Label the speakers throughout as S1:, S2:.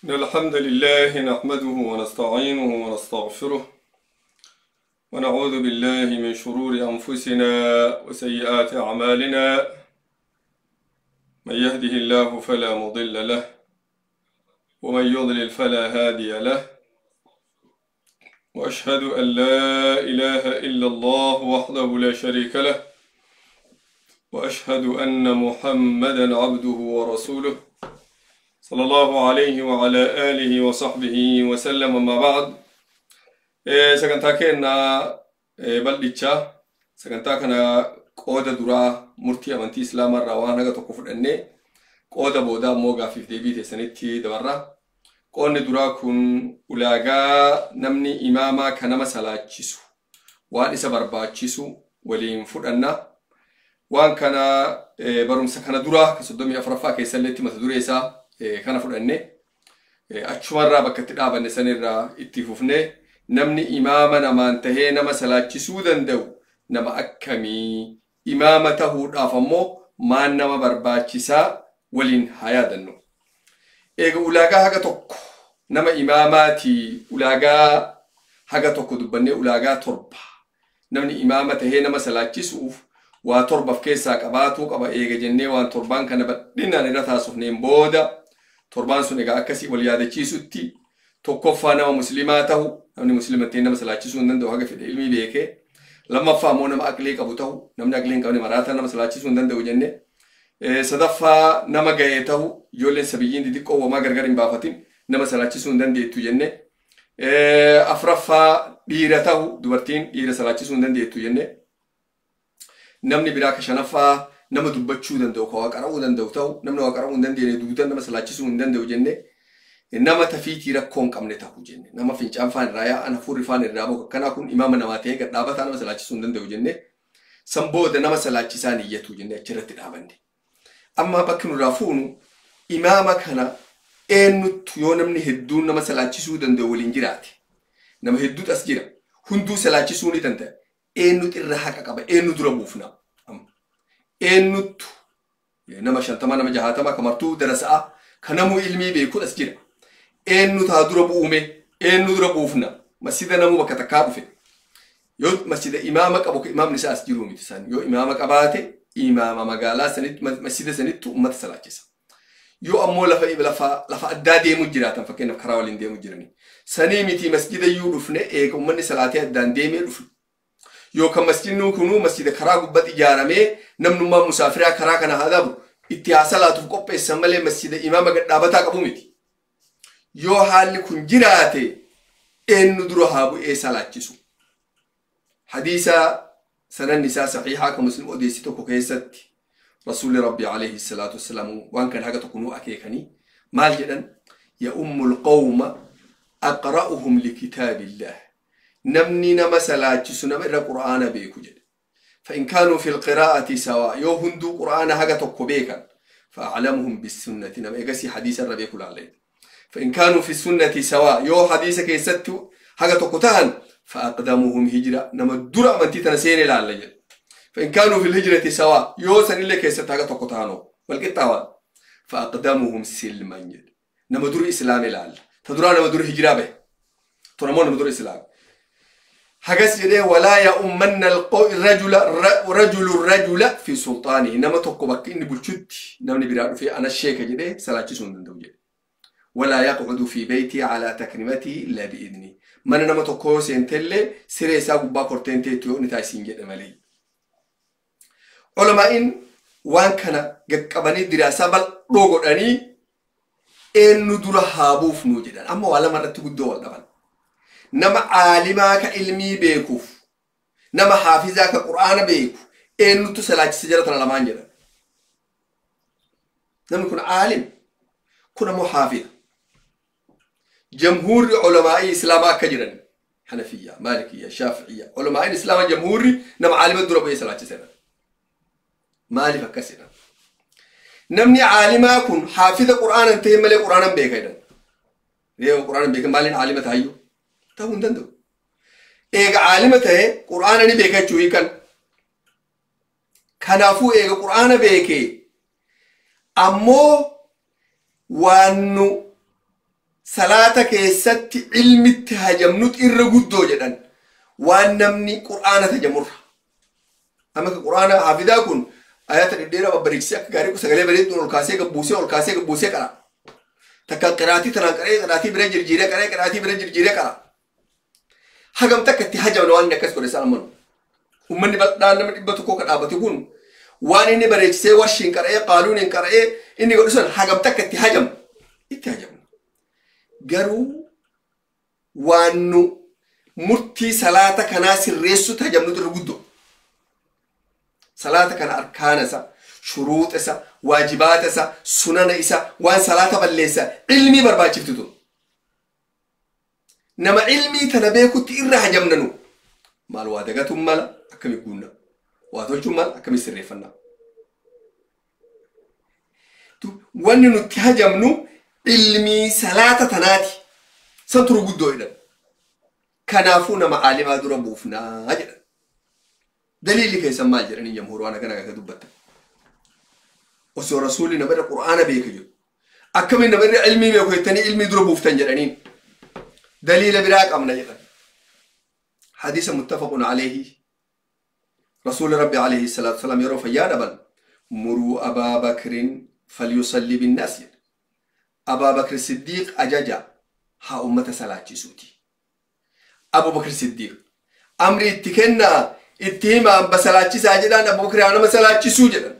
S1: إن الحمد لله نحمده ونستعينه ونستغفره ونعوذ بالله من شرور أنفسنا وسيئات أعمالنا. من يهده الله فلا مضل له ومن يضلل فلا هادي له، وأشهد أن لا إله إلا الله وحده لا شريك له، وأشهد أن محمدا عبده ورسوله صلى الله عليه وعلى آله وصحبه وسلم. أما بعد، سكنتا كنا بلدتشا سكنتا كنا قودة درا مرتي أمانتي إسلام الروان هذا تكفر أني قودة بودا موجا في دبيت سنتي دورا قون درا كن ولاجا نمني إماما كنا مسألة تشيسو وان إسبار باتشيسو ولين فرنا وان كنا بروم سكنا درا كصدمي أفرفا كيسلتي متدوريسا كنا فرنا أشوارا بكتير أبان سنيرا اتفقنا نمني إماما نما انتهى نما سلاة سودان دو نما أكمي إمامته رافمو ما نما برباچسا ولين حيادنو إيغا أولاغا هاگا توك نما إماماتي أولاغا هاگا توك دبني أولاغا تربا نمني إمامته نما سلاة سوف وتربا فكيسا قباتو قبا إيغا جنة وان تربان كان بدنا نرتا سفنين بودا تربان سنغا أكسي وليادة چيسوتي توقفا نما مسلماته نمني مسلمتين نما سلاة سون دندو هاگا في العلمي بيكي لما فهموا نما أقلي قبوته نمني أقلين قوني مراتا نما سلاة سون دندو جنة صدفا نما غايته يولين سبيين دي ديكو وما غرغرين بافتين نما سلاة سون دندو جنة أفرفا ديرته دوارتين دير سلاة سون دندو جنة نمني براك شنفا نما دبچو دندو كوا قراو دندو تو نمني وقراو دندو دوتن نما سلاة سون دندو جنة نما تفيتي ركون قمنة تهو جنة نما فين جانفان رايا أنا فوري فان الرابو كنا كون إمام نماتين قد دابتا نما سلاة سون دندو جنة سنبود نما سلاة ساني يتو جنة جرت الأبندي أما بكنو رافونو إمامك هنا إنو تيونم نهدون نما سلاة سون دندو ولنجراتي نما هدوت أسجرا هندو سلاة سوني دندو إنو ترحاك أكبا إنو دربوفنا إنو تو نما شانتما نما جهاتما كمرتو درسا كنمو علمي بيكو أسجرا إنو تهدربو أمي إنو دربوفنا مسجد نمو بكتكابو في يو مسجد إمامك أبوك إمام نساء أسجروا ميتسان يو إمامك أباتي إمام مقالا سنت مسجد سنت أمت سلاكيسا يو أمو لفا أدادي مجراتا فكينا كراولين دي مجراني سنيمتي مسجد يو رفنة إيك أمني سلاتي أدان ديمي رفن يو كم مسجد نوكونو مسجد كراغو بات إجارمي نمنو ما مسافرها كراكنا هذا اتحاسا لا تفقب إسمالي مسجد إمامك دابتا قبومتي يو حالي كن جراتي إنو دروهابو إيه سلاكيسو حديثا سنن نساء صحيحة كمسلم أديسيتو كوكيست رسول ربي عليه الصلاة والسلام وان كان حاجة تكونوا أكيكني مال جدا يا القوم أقرأهم لكتاب الله نمني نمسلا جسنا من القرآن بيكو جد فإن كانوا في القراءة سواء يو هندو قرآن حاجة تكوبيكا فأعلمهم بالسنة نما يقسي حديث الربي كل عليه فإن كانوا في السنة سواء يو حديث كيستو حاجة تكوتان فأقدمهم هجرة نما الدرع من تيتنا سيني لعلي فإن كانوا في الهجرة سواء يوسن اللي كيست حاجة تقطعانو والقطعوان فأقدمهم سلما نما در إسلام لعل تدرى نما در هجرة به تنمون نما در إسلام حاجة سيدي ولا يؤمن الرجل في سلطانه نما تقبك إني بلشد نما نبرار في أنا الشيخ جدي سلاكي سندن دوجي ولا يقعد في بيتي على تكريمتي إلا بإذني من نما تقول سنتلي سيريسا قبا كورتين تيو نتايسين جدا مالي علماء وان كان قباني دراسة بل روغو أني إنو دورا هابوف نوجدا أما والا مرة تقول دول دبان نما عالماك علمي بيكوف نما حافظاك قرآن بيكو إنو تسلاك سجرة الألمان جدا نما يكون عالم كنا محافظ جمهور علماء الإسلام كجرن حنفية مالكية شافعية علماء الإسلام جمهوري نم عالم الدرب يسلا تسنا مالي فكسنا نمني عالم أكون حافظ القرآن انتهي ملء القرآن بيكيدا ليه القرآن بيك مالين عالمة هايو تاون دندو إيه عالمة هي قرآن ني بيكي شوي كنافو إيه القرآن بيكي أمو وانو salaata keessatti ilmitti hajamnut irra guddoo jedhan waan namni qur'aana tajamurra amma ka qur'aana hafidaa kun ayata dhedheeraa babbareechise akka gaarii sagalee bareedduun ol kaasee gabbuusee qara takka qiraatii tanaan qaree qiraatii bira jirjiiree qaree qiraatii bira jirjiiree qara hagam takka itti hajamna waan akkas godhe salman ummanni bal'aan nama 100 ka dhaabate kun waan inni bareechisee warshiin qaree qaaluun hin qaree inni godhu san hagam takka itti hajamna garuu waan nu murtii salaata kanaa sirreessu tajamnu irra guddoo salaata kana arkaana isa shuruuxa isa waajibaata isa sunana isa waan salaata balleessa ilmii barbaachiftu nama ilmii tana beekutti irra hajamnanu maal waa dagatuun mala akkami guunna waa tolchuun mala akkami sirreeffanna wanni nutti hajamnu ilmii salaata tanaati san turu guddoo jedhan kanaafuu nama aalimaa dura buufnaa jedhan دليل كيسا ما جرني جمهور وانا كنا كدبت وسو رسولي نبر القرآن بيكجو أكمل نبر علمي بيكو يتني علمي دربو فتن جرنين دليل براك أمنا جرن حديث متفق عليه رسول ربي عليه الصلاة والسلام يرو فيانا بل مروا أبا بكر فليصلي بالناس أبا بكر الصديق أجاجا ها أمة صلاة سوتي أبو بكر الصديق أمري اتكنا اتهما بسلاچي ساجدان ابو بكر انا مسلاچي سوجدان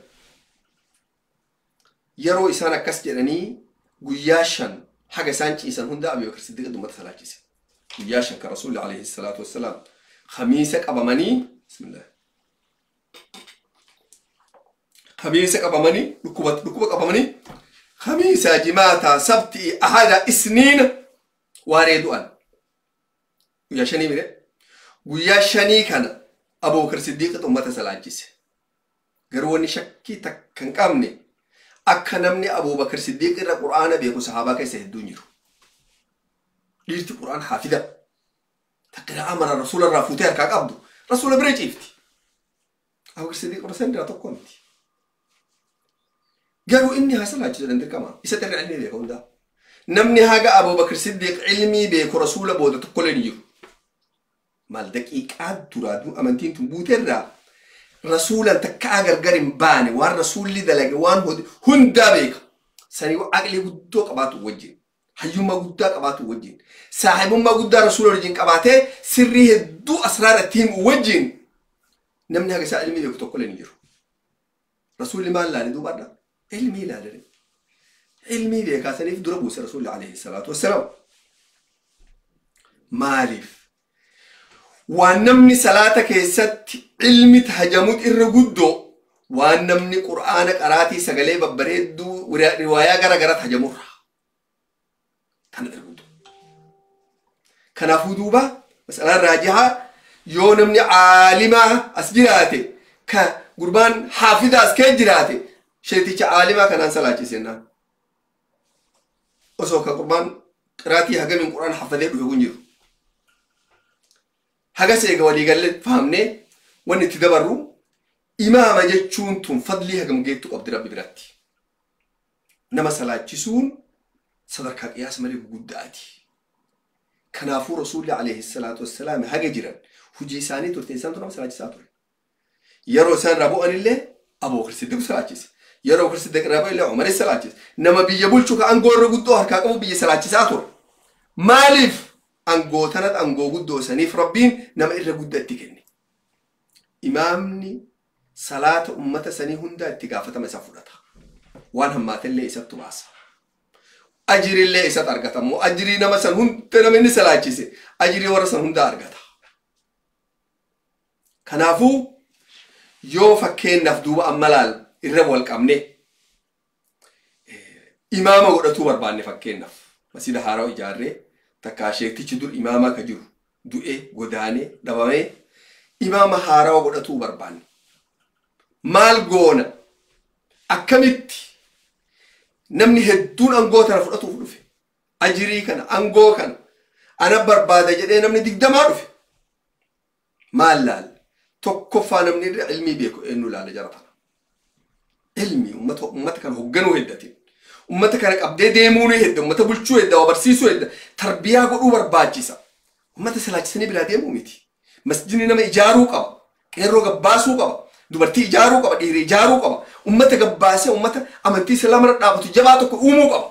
S1: يرو اسانا كاس جدني غياشن حاجه سانچي اسان هندا ابو بكر صديق دم مسلاچي غياشن كرسول عليه الصلاه والسلام خميسك ابمني بسم الله خميسك ابمني ركوبك ابمني خميس جماعه سبت احد سنين واردوان غياشني ميره غياشني كان أبو بكر الصديق أمة سلاجس قروني شكي تكن كامني أكنمني أبو بكر الصديق القرآن بيكو صحابة كيسه الدنيا ليرت القرآن حافظة تقرأ أمر الرسول الرافوتي هركاك أبدو رسول بريجيفتي أبو بكر الصديق رسول لا تقومتي قالوا إني هسلاجس عندك كمان يستر عني بيكو ده نمني هاجا أبو بكر الصديق علمي بيكو رسول بوده تقول نيجو مال دقيقة ترادو أمانتين تبوتر رسولا تكاغر قريم باني وان رسول لي دلق وان هندا بيك سنيو أقلي قدو قباتو وجين حيوما قدا قباتو وجين صاحب ما قدا رسول رجين قباته سريه دو أسرار التيم وجين نمني هاقسا علمي بيك تقول نيرو رسول ما لا ندو بعد علمي لا لري علمي بيك سنيف دربوس رسول عليه الصلاة والسلام معرف وانمني صلاتك يست علمي تهجموت الرجودو وانمني قرآنك قراتي سجلي ببريدو رواية غرغرة تهجمورها كان الرجودو كان فودوبا مسألة راجعة يونمني عالمة أسجراتي كقربان حافظة أسكجراتي شيتي عالمة كان صلاتي سنة وسوك قربان قراتي هجم من قرآن حفظه بيقوليرو حاجة سيجا ولي قال فهمني وان تدبروا إمام جتشون تون فضلي هجم جيتو قبض ربي براتي نما صلاة جسون صدر كاقياس ملك قداتي كنافو رسول عليه الصلاة والسلام حاجة جيران هجي ساني ترتين سان تنام صلاة جساتوري يرو سان رابو أن الله أبو بكر الصديق صلاة جس يرو بكر الصديق رابو الله عمر صلاة جس نما بيجبول شوك أنقول رقدو هركاكو بيجي صلاة جساتور مالف أنقو تنت أنقو قدو سنيف ربين نما إلا قد اتكني إمامني صلاة أمة سني هندا اتقافة مسافرتها وان همات اللي إسابتو باسا أجري اللي إسات أرغتا مو أجري نما سن هندا نمني صلاة جيسي أجري ورسن هندا أرغتا كنافو يو فكين نفدوبا أمالال إرب والقمني إماما قدتو برباني فكين نف مسيدة هاراو إجاري تكاشيكتي تدور إماما كجرو دوئي غداني دبامي إماما هاراو قدتو برباني مال غونا أكمت نمني هدون أنغو تنفرطو فلوفي أجري كان أنغو كان أنا بربادة جدي نمني ديك دمارو في مال لال توقفا نمني علمي بيكو إنو لال جرطنا علمي أمت كان هقنو هدتين ummata kana qabdee deemuu ni hedda ummata bulchuu hedda wabarsiisuu hedda tarbiyaa godhuu barbaachisa ummata salaachisanii bilaa deemuu miti masjidni nama ijaaruu qaba qeerroo gabbaasuu qaba dubartii ijaaruu qaba dhiirri ijaaruu qaba ummata gabbaasee ummata amantii islaamaa dhaabatu jabaa tokko uumuu qaba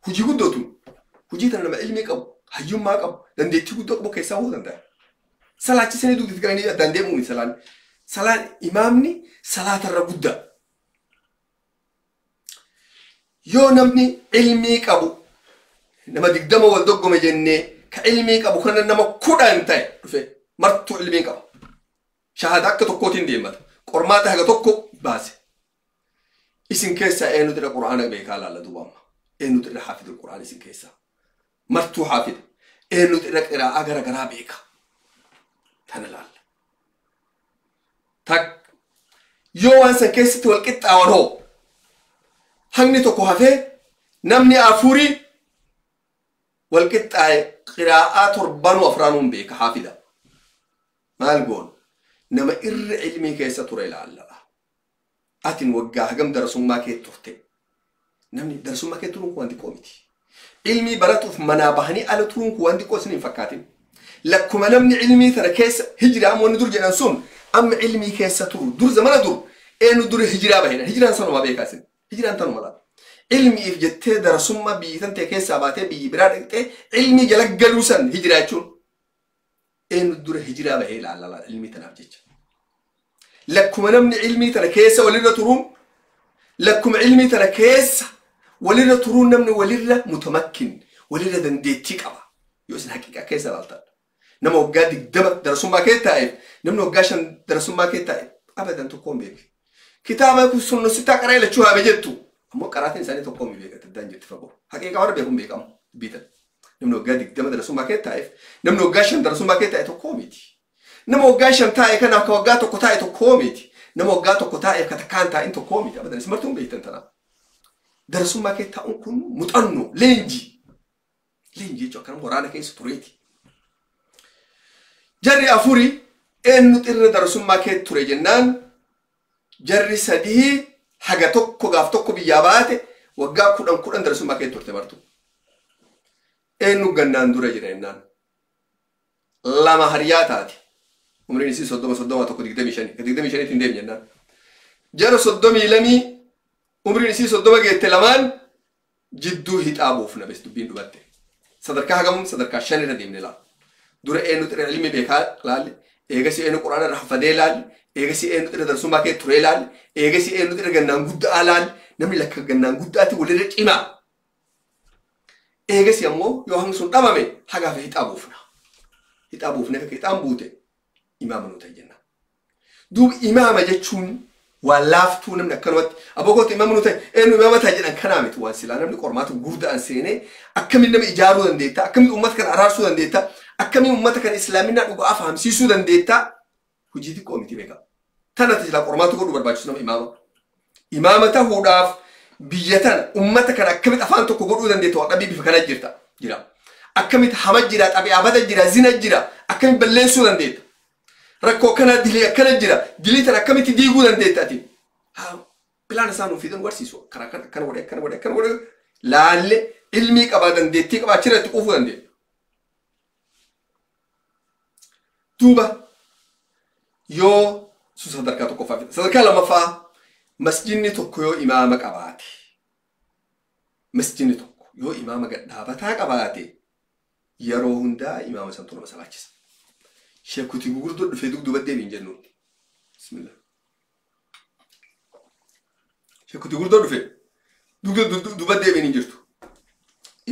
S1: hujii guddootu hujii tana nama ilmii qabu hayyummaa qabu dandeettii guddoo qabu keessaa hoo danda'a salaachisanii dugdatti galanii addaan deemuu miti salaan imaamni salaatarra guddaa yoo namni ilmii qabu nama 20 wal doggome jennee ka ilmii qabu kana nama 10 ta'e dhufe martuu ilmii qaba shahada akka tokkootiin deemata qormaata haga tokko baase isin keessaa eenyu dira qur'aana beekaa laalla dubaama eenyu dira haafidul qur'aan isin keessaa martuu haafida eenyu dira qiraa'aa garagaraa beeka tana laalla tak yoo waan san keessatti wal qixxaawan hoo hangni tokko hafee namni afurii wal qixxaaye qiraa'aa 7 afraanuun beeka haafida maal goon nama irra ilmii keessa ture ilaalla atin waggaa hagam darasummaa kee turte namni darasummaa kee turuun waan xiqqoo miti ilmii baratuuf manaa bahanii ala turuun waan xiqqoo isin hin fakkaatin lakkuma namni ilmii tana keessa hijiraa moonni dur jedhan sun amma ilmii keessa turu dur zamana dur eenyu dur hijiraa bahina hijiraan sanuma beekaasin hijiraan tanuma laa ilmiif jettee darasummaa biyyi tan ta'e keessaa baatee biyyi biraa dhaqxee ilmii jala galuu san hijiraa jechuun eenyu dur hijiraa bahee ilaalla ilmii tanaaf jecha lakkuma namni ilmii tana keessa walirra turuun lakkuma ilmii tana keessa walirra turuun namni walirra mutamakkin walirra dandeettii qaba yoo isin haqiiqaa keessa ilaaltan nama waggaa 20 darasummaa kee taa'eef namni waggaa 5 darasummaa kee taa'eef abadan tokkoon beeku kitaaba kun sunnu sitaa qaraa ilachuu haa bejettu ammoo qaraatiin isaanii tokkoon beekata daan jirti fagoo haqiiqaa warra beekuun beekamu bitan namni waggaa 20 darasummaa kee taa'eef namni waggaa 5 darasummaa kee taa'e tokkoo miti nama waggaa 5 taa'e kanaaf ka waggaa tokko taa'e tokkoo miti nama waggaa tokko taa'e ka takkaan taa'in tokkoo miti abadan ismartuun beektan tana darasummaa kee taa'uun kun muuxannoo leenjii jechuun akkanuma waraana keessa tureeti jarri afurii eenyu xirra darasummaa kee ture jennaan jarri sadii haga tokko gaaf tokko biyyaa baate waggaa 10 darasummaa kee turte martu eenyu gannaan dura jira jennaan lama hariyaa taate umriin isii 30 tokko 25 ittiin deemu jennaan jara 32 umriin isii 30 geette lamaan jidduu hixaabuuf nabes dubbiin dhubatte sadarkaa hagamuun sadarkaa 5 irra deemne laa dura eenyu xirra ilmi beekaa laalle eegasi eenyu quraana irra hafadee laalle eegasi eenyu xirra darasummaa kee turee laalle eegasi eenyu xirra gannaan guddaa laalle namni lakka gannaan guddaatti walirra cimaa eegasi ammoo yoo hangi sun dhabame hagaafa hixaabuufna akka hixaan buute imaama nu ta'e jenna duuba imaama jechuun waan laaftuu namni akkanumatti abokooti imaama nu ta'e eenyu imaama ta'a jedhan kanaa miti waan silaa namni qormaatu gurdaan seenee akkamiin nama ijaaruu dandeetta akkamiin uummata kana araarsuu dandeetta akkamiin uummata kana islaaminaa dhugaa fahamsiisuu dandeetta hojii xiqqoo miti beeka tana tajaajila qormaatu godhuu barbaachisu nama imaama ta'uudhaaf biyya tana uummata kana akkamitti afaan tokko godhuu dandeetta waan dhabii bifa kana jira akkamitti hama jira xabi'aabata jira zina jira akkamitti balleessuu dandeetta rakkoo kana dilii akkana jira dilii tana akkamitti diiguu dandeetta ati pilaan isaan nuuf fidan warsiisu karaa kana godhe laalle ilmii qabaa dandeettii qabaa achirratti quufuu dandeetta duuba yoo sadarkaa tokkoffaa fida sadarkaa lammaffaa masjidni tokko yoo imaama qabaate masjidni tokko yoo imaama gadhaabataa qabaate yeroo hundaa imaama santu nama salaachisa sheekuti gurguddoo dhufee dugduba deebiin jennuun bismillah sheekuti gurguddoo dhufee dugduba deebiin hin jirtu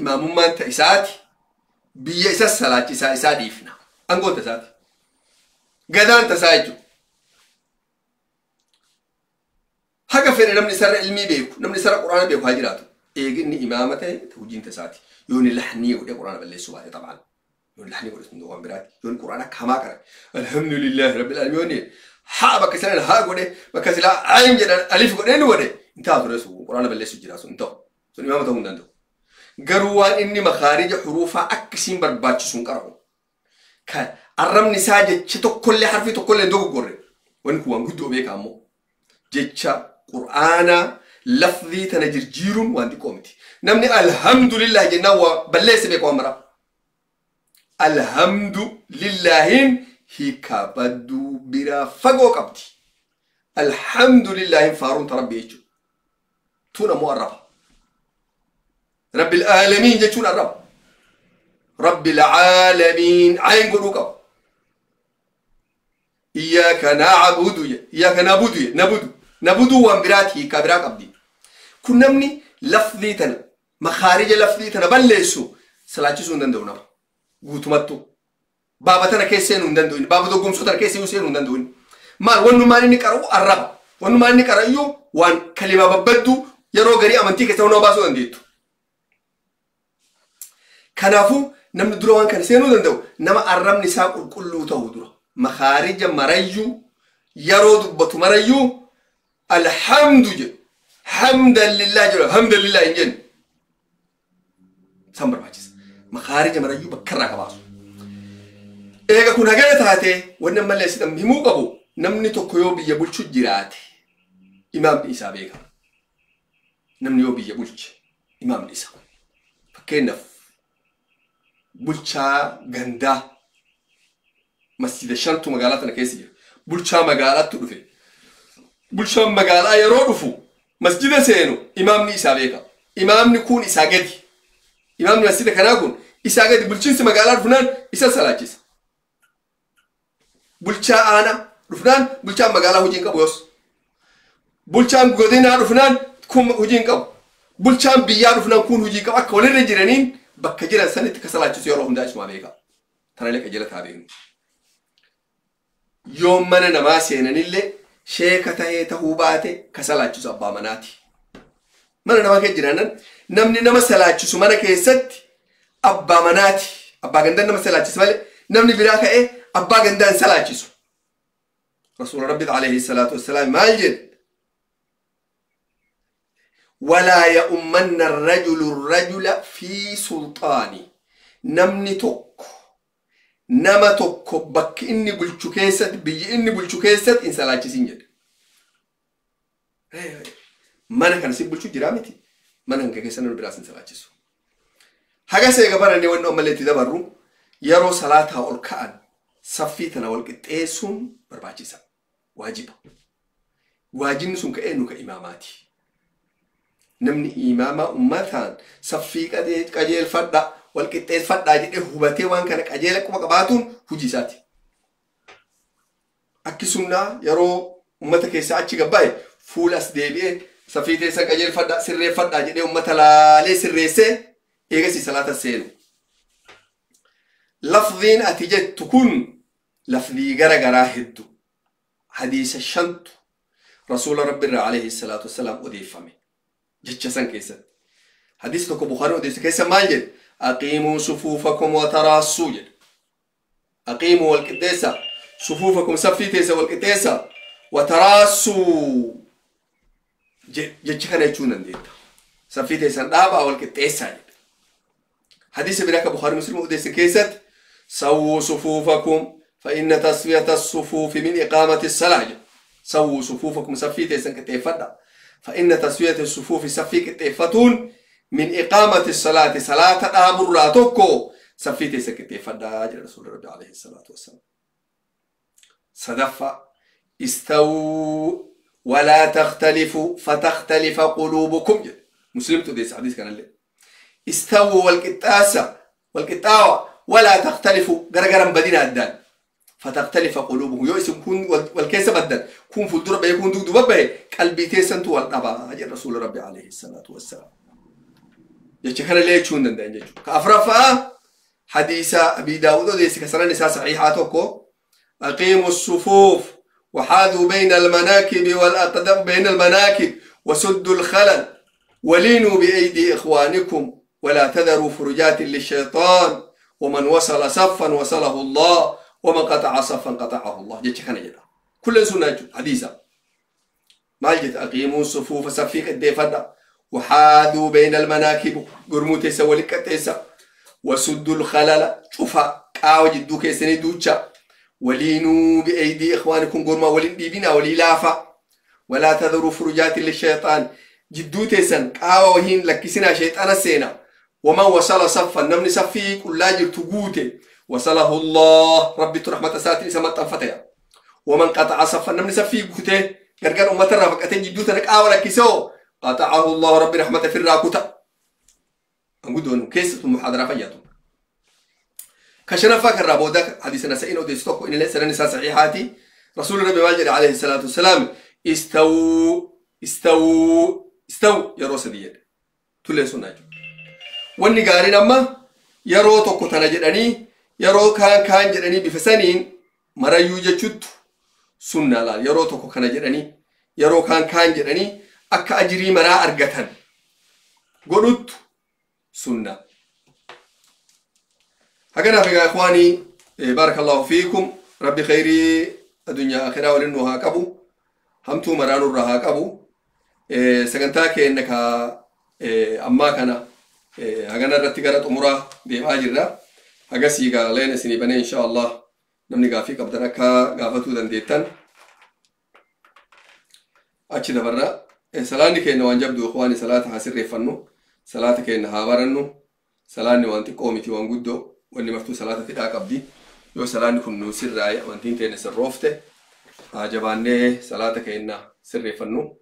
S1: imaamummaan ta isaati biyya isa salaachisaa isaa dhiifna angoota isaati gadaan tasaa jechuudha haga fedhe namni sarra ilmii beeku namni sarra quraana beeku haa jiraatu eeginni imaama ta'e hojiin tasaati yooni lahnii godhee quraana balleessuu baate taphaan yooni lahnii godhe sun waan biraati yooni quraana kamaa qara alhamdulillahi rabbil alamin haa bakka sanan haa godhe bakka silaa ayin jedhan alif godhee ni godhe intaa ture sun quraana balleessuu jira sun ta'u sun imaama ta'uu hin danda'u garuu waan inni makhaarija xuruufaa akkasiin barbaachisuun qarabu kan arrabni isaa jecha tokkollee harfi tokkollee hin dogoggorre wanni kun waan guddoo beeka ammoo jecha qur'aana لفظي تنجرجير وانت قومتي نمني الحمد لله جنا وبليس بك وامرا الحمد لله هي كبدو برا فقو قبتي الحمد لله فارون تربي يجو تونا مؤرب رب العالمين جتون الرب رب العالمين عين قلوك إياك نعبد إياك نعبد وامبراتي كبراك عبدي كنا مني لفظي تنا مخارج لفظي تنا بلسو سلاتي سندن دونا قوتمتو بابا تنا كيسين ندن دوين بابا دو قوم سوتر كيسين وسين ندن دوين ما ونو ماني نكرو الرب ونو ماني نكرو وان كلمة ببدو يرو غري أمانتي كتونو باسو نديتو كنافو نمن دروان كان سينو دندو نما الرب نساق كله تودرو مخارج مريو يرو دبتو مريو الحمد لله حمدا لله جل حمدا لله إنجن سامر باجس مخارج مريو بكرة كباس إيه كون هجرت هاته ونما اللي سيدم همو قبو نمني تكيو بيجبلش جرات إمام إسحاق بيكا نمني يو بيجبلش إمام إسحاق فكينف بلشا غندا مسجد شانتو مقالاتنا كيسي بلشا مقالات تدفي بلشا مقالا يرودفو مسجد سينو إمام إسحاق بيكا إمام نكون إسحاقدي إمام مسجد كناكون إسحاقدي بلشين مقالات فنان إسا سلاجيس بلشا أنا رفنان بلشا مقالا هجين كبوس بلشا غودينا رفنان كون هجين كب بلشا بيا رفنان كون هجين كب أكولي رجرانين بكجيران سنة كسلاجيس يروهم داش ما بيكا ترى لك أجلة تابين يوم من نماسي ننيل شيكة هي تهوباتي كسلاجيس أبا مناتي من نما كجيران نمني نما سلاجيس منا كيست أبا مناتي أبا جندن نما سلاجيس مالي نمني براك إيه أبا جندن سلاجيس رسول ربي عليه الصلاة والسلام ما يجد ولا يؤمن الرجل في سلطاني نمني توك نما توك بك إني بلشكيست بيجي إني بلشكيست إن سلاجي سنجد ما نكان سيب بلشو جرامتي ما نكان كيسنا نبراس إن سلاجيسو حاجة سيجبر أني وإنه أملتي دبرو يرو صلاتها والكأن صفيتنا والكتاسون برباجيسا واجب سون كأنه كإماماتي نمني إمامة أمتان صفيك أديت كجيل فدا والكتاس فدا جد هبتي وان كان كجيلك وقباتون هجيساتي أكسونا يرو أمتك يساعد جباي فول أسديبي صفيتي سان كجيل فدا سر فدا جد أمتلا لي سرسه إيجاسي صلاة السيل لفظين أتجد تكون لفظي جرا هدو حديث الشنط رسول ربي عليه الصلاة والسلام أضيفمي جتشسن كيسة حديث لكم بخاري وديس كيسة ماجد أقيموا صفوفكم وتراصوا أقيموا والقديسة صفوفكم سفيتيسة والقديسة وتراصوا جتشكنا يجونا ديتا سفيتيسة دابا والقديسة حديث براك بخاري مسلم وديس كيسة سووا صفوفكم فإن تسوية الصفوف من إقامة الصلاة سووا صفوفكم سفيتيسة كتيفدا فإن تسوية الصفوف سفيك تيفتون من إقامة الصلاة صلاة أمر راتوكو سفيتي سكتي فداج رسول الله عليه الصلاة والسلام صدفة استووا ولا تختلفوا فتختلف قلوبكم مسلم تديس حديث كان اللي استووا والكتاوة ولا تختلفوا غرغرا بدينا الدان فتختلف قلوبهم يوسف كون والكيس بدل كون فلدر بيكون دود ببه قلبي تيسنت والطبا اجل رسول ربي عليه الصلاه والسلام يشكر ليه شون دندن يجو كافرفا حديث ابي داود ليس كسر النساء صحيحاتكم اقيموا الصفوف وحاذوا بين المناكب والاقدام بين المناكب وسدوا الخلل ولينوا بايدي اخوانكم ولا تذروا فرجات للشيطان ومن وصل صفا وصله الله ومن قطع صفا قطعه الله جت كان جدا كل سنة حديثة ما جت أقيموا الصفوف صفيق الدفدا وحاذوا بين المناكب قرموتي سوالك تيسا وسدوا الخلل شوفا كاو جدو كيسني دوتشا ولينوا بأيدي إخوانكم قرما ولين بيبنا وليلافا ولا تذروا فرجات للشيطان جدوتي سن قاوا وهين لكسنا شيطان سينا ومن وصل صفا نمني صفي كل لاجر تقوتي وصله الله ربي رحمة ساتي سما تنفتيا ومن قطع صفا نمني صفي قوتي غرغر أمة رفقتين جدوتنا قاوا لكسو قطعه الله ربي رحمة في الراكوتا أنقدون كيس المحاضرة فياتو كشنا فاكر رابودك حديثنا سئين وديستوكو إن ليس لنساء صحيحاتي رسول الله ماجد عليه الصلاة والسلام استو يا روس ديال تلسوا ناجو واني قارين أما يرو توكو تناجرني يرو كان جرني بفسانين مرا يوجد سنة لا يرو توكو كان جرني يرو كان جرني أكا أجري مرا أرغتن قلت سنة هكذا يا إخواني بارك الله فيكم ربي خيري الدنيا آخرة ولنها كبو همتو مرانو رها كبو سكنتاك إنك أما كان هكذا رتقرت أمورا ديما جرا هكذا سيقا لين سنبني إن شاء الله نمني قافي قبضنكا قافتو دنديتن أتشي دبرا سلاني كأنه وانجبدو إخواني صلاة حاسر ريفنو صلاة كأنه هابرنو سلاني وانتي قومتي وانقودو واني مرتو صلاة فداك أبدي يو سلاني كنو سر راي وانتين تين سروفته جباني صلاة كأنه سر ريفنو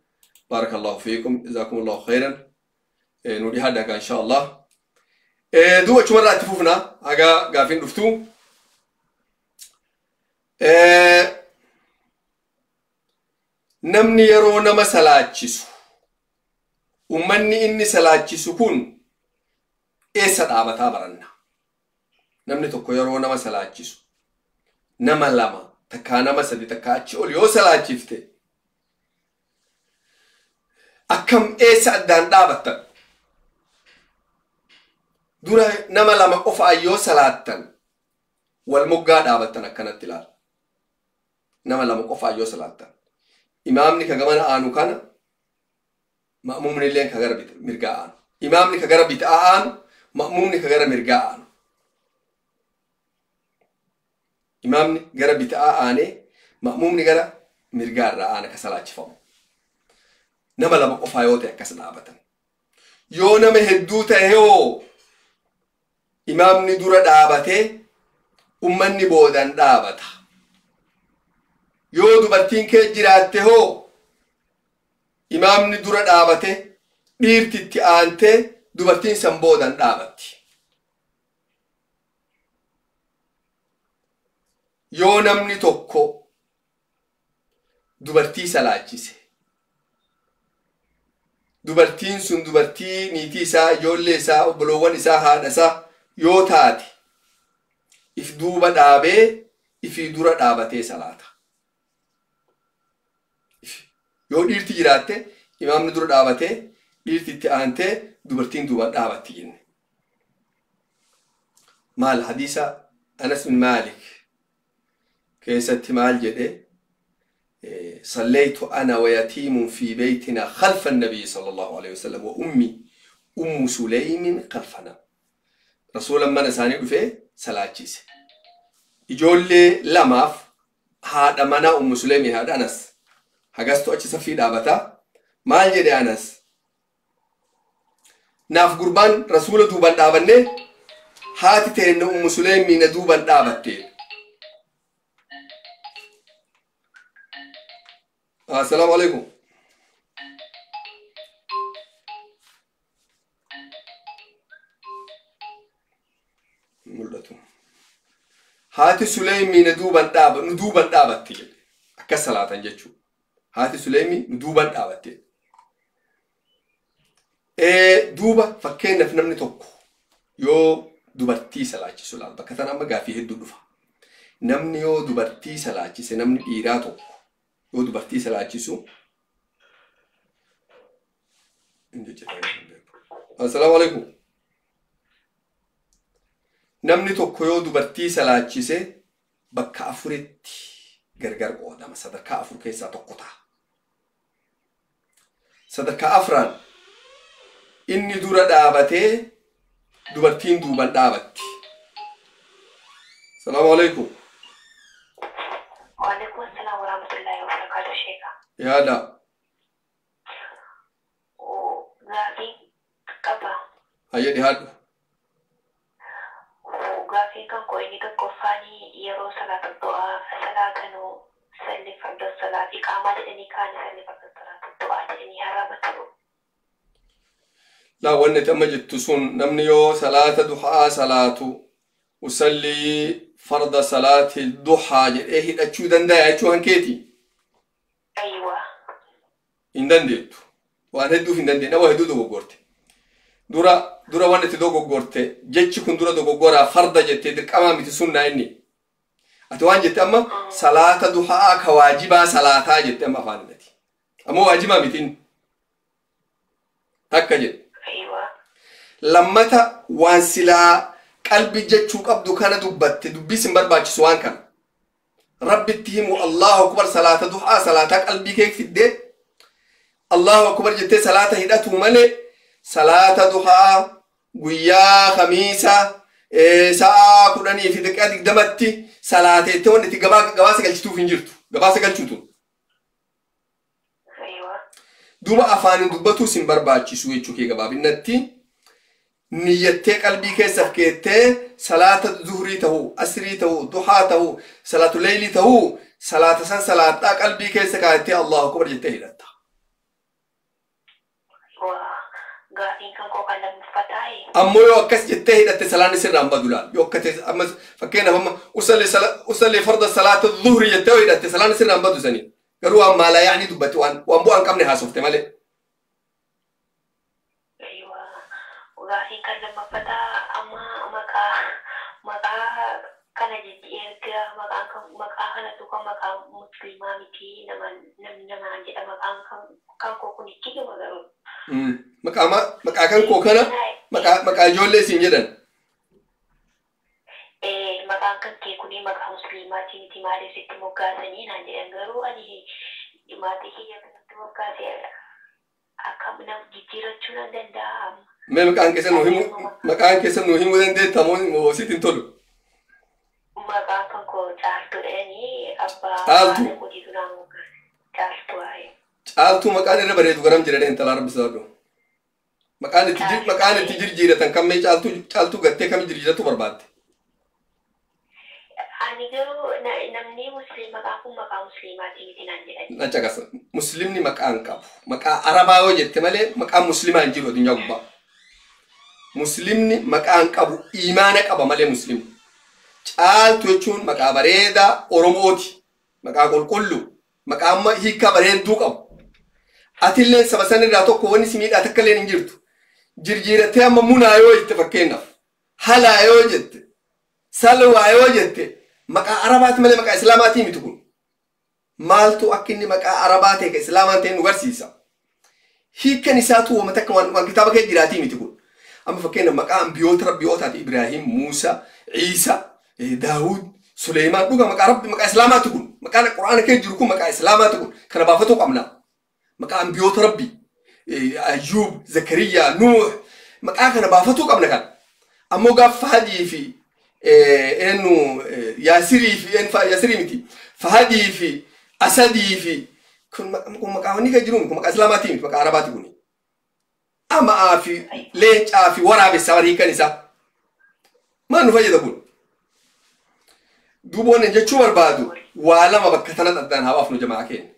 S1: بارك الله فيكم جزاكم الله خيرا نودي هذا إن شاء الله دو أشوف مرة تفوفنا أجا قافين رفتو نمني يرونا ما سلاتشيسو ومني إني سلاتشيسو كون سدابتا برنا نمني تكو يرونا ما سلاتشيسو نما لما تكانا ما سدي تكاتشي أوليو سلاتشيفتي أكم سدان دابتا دورا نما لما قفا أيو سلاتن والمقا دابتا نكنا تلال نما لما قفا أيو سلاتن إمامني كجمانا آنو كان مأمومني لين كجرا مرجعان إمامني كجرا بيتآن مأمومني كجرا مرجعان إمامني جرا بيتآنه مأمومني جرا مرجع رآن كسلات شفام نما لما قفا يوتي كسنا أبدا يونا مهدوته هو إمامني دورا دابته أمني بودن دابته yoo dubartiin kee jiraatte hoo imaamni dura dhaabate dhiirtitti aantee dubartiin san boodan dhaabatti yoo namni tokko dubartii salaachise dubartiin sun dubartii niitii isaa ijoollee isaa obboloowwan isaa haadha isaa yoo taate if duuba dhaabee ifii dura dhaabatee salaata yoo dhiirti jiraatte imaamni dura dhaabatee dhiirtitti aantee dubartiin duuba dhaabatti jenne maal hadiisa Anas bin Maalik keessatti maal jedhe صليت أنا ويتيم في بيتنا خلف النبي صلى الله عليه وسلم وأمي أم سليم خلفنا رسولا من نساني فيه سلاجيس يقول لي لماف هذا منا أم سليم هذا أنس هجستو أشي سفي دابتا مال جدي أنس ناف قربان رسول دوبان دابنه هاتي تين أم سليم من دوبان دابتين السلام عليكم ملتو هاتي سليم من دوبان دابتين أكسلات أنجتشو هاتي سليمي ندوبان دابتين دوبا فكينا في نمني توكو يو دوبرتي سلاجي سلال بكتنا أما قافي هدو دفا نمني يو دوبرتي سلاجي سنمني إيرا توكو يو دوبرتي سلاجي سو السلام عليكم نمني توكو يو دوبرتي سلاجي سي بكا أفريتي غرغر قودا ما صدركا أفر كيسا توقتا صدركا أفران إني دورا دابتي دوبرتين دوبان دابتي السلام عليكم
S2: وعليكم السلام ورحمة الله وبركاته شيخا
S1: يا لا
S2: Qaba.
S1: Hayya dhihaadhu.
S2: Gaafii kan koo inni tokkoffaanii yeroo salaata du'aa salaatanuu salli farda salaatii qaamaa jedhanii kaani salli farda salaata du'aa jedhanii harama ta'u.
S1: Laa wanni amma jettu sun namni yoo salaata duhaa salaatu usallii farda salaati duhaa jedhee hidhachuu danda'a jechuu hankeeti.
S2: Aywa.
S1: Hin dandeettu. Waan hedduuf hin dandeenye nama hedduu dogoggorte. Dura waan itti dogoggorte jechi kun dura dogoggoraa farda jettee dirqamaa miti sunnaa inni. Ati waan jette amma salaata duhaa ka waajibaa salaataa jette amma afaan irratti. Ammoo waajibaa mitiin. Takka jedhe. Lammata waan silaa qalbii jechuu qabdu kana dubbatte dubbis hin barbaachisu waan kana. Rabbitti himu Allahu akbar salaata duhaa salaataa qalbii kee fiddee Allahu akbar jettee salaata hidhatu malee salaata duhaa guyyaa khamiisa sa'a 10 fi daqiiqaa 20tti salaateettee wanti itti gabaasa galchituuf hin jirtu. Gabaasa galchuutu. Duba afaanin dubbatu sin barbaachisu jechuu kee gabaabinatti niyyattee qalbii keessaf keettee salaata zuhrii ta'uu asrii ta'uu duhaa ta'uu salaatu leylii ta'uu salaata san salaadhaa qalbii keessa kaayattee Allahu akbar jettee hidhatta.
S2: Gaafiin kan koo kan lammaffataayi.
S1: Ammoo yoo akkas jettee hidhatte salaanni sirraan badu laal. Yoo akkate ammas fakkeenyaaf amma usalli farda salaata zuhrii jettee yoo hidhatte salaanni sirraan badu sanii. Garuu waan maalaa yaa'anii dubbatti waan bu'aan qabne haasofte malee.
S2: Gaafiin kan lammaffataa amma maqaa kana jetti erga maqaa kanatu kan maqaa musliimaa miti namni namaan jedha maqaan kan koo kun itti gama garuu.
S1: Maqaa kan koo kana maqaa ijoollee siin jedhan.
S2: Maqaan kan kee kuni maqaa musliimaati miti maaliif sitti moggaasanii naan jedhan garuu ani maatii kiyya kanatti moggaasee akkam nam jijjiirachuu nan danda'a.
S1: Mee maqaan keessa nuu himuu dandeetta moo sitti hin tolu?
S2: Maqaan kan koo caaltuudhaanii abbaa hojiitu naan moggaase. Caaltuu waa'ee.
S1: Caaltuu maqaan irra bareedu garam jedhanii intalaa rabbisaa dhuu. Maqaan itti jirjiiratan kan mee caaltuu gattee kam jirjiiratu barbaadde?
S2: Ani garuu namni maqaan kun maqaa musliimaati miti naan jedhani.
S1: Nacaqasa. Muslimni maqaan qabu. Maqaa arabaa yoo jette malee maqaan muslimaa hin jiru addunyaa gubbaa. Muslimni maqaan qabu imaana qaba malee muslimni. Caaltu jechuun maqaa bareedaa Oromooti. Maqaa qulqulluu. Maqaa amma hiikaa bareedduu qabu. Atillee saba san irraa tokko wanni si miidhaa takka illee hin jirtu. Jirjiirattee amma munaa yoo jette fakkeenyaaf. Halaa yoo jette. Salwaa yoo jette. Maqaa arabaati malee maqaa islaamaatii miti kun. Maaltu akka inni maqaa arabaa ta'e ka islaamaan ta'e nu garsiisa. Hiikkan isaatu wama takka waan kitaaba kee jiraatii miti kun. Amma fakkeenyaaf maqaa ambiyoota rabbiyootaati Ibraahiim, Muusaa, Ciisaa, Daawud, Suleymaan dhuga maqaa islaamaati kun. Maqaan quraana kee jiru kun maqaa islaamaati kun. Kana baafatuu qabna. Maqaa ambiyoota rabbi Ayyuub, Zakariyaa, Nuux maqaa kana baafatuu qabna kan. Ammoo gaafa Fahadii fi Yaasirii fi Yaasirii miti. Fahadii fi Asadii fi kun maqaa wanni kan jiru kun maqaa islaamaati miti maqaa arabaati kun. Amaa fi leencaa fi waraabessa warii kan isaa. Maal nu fayyada kun? Duuba wannan jechuu barbaadu waa lama bakka tana addaan hawaaf nu jamaa keenya.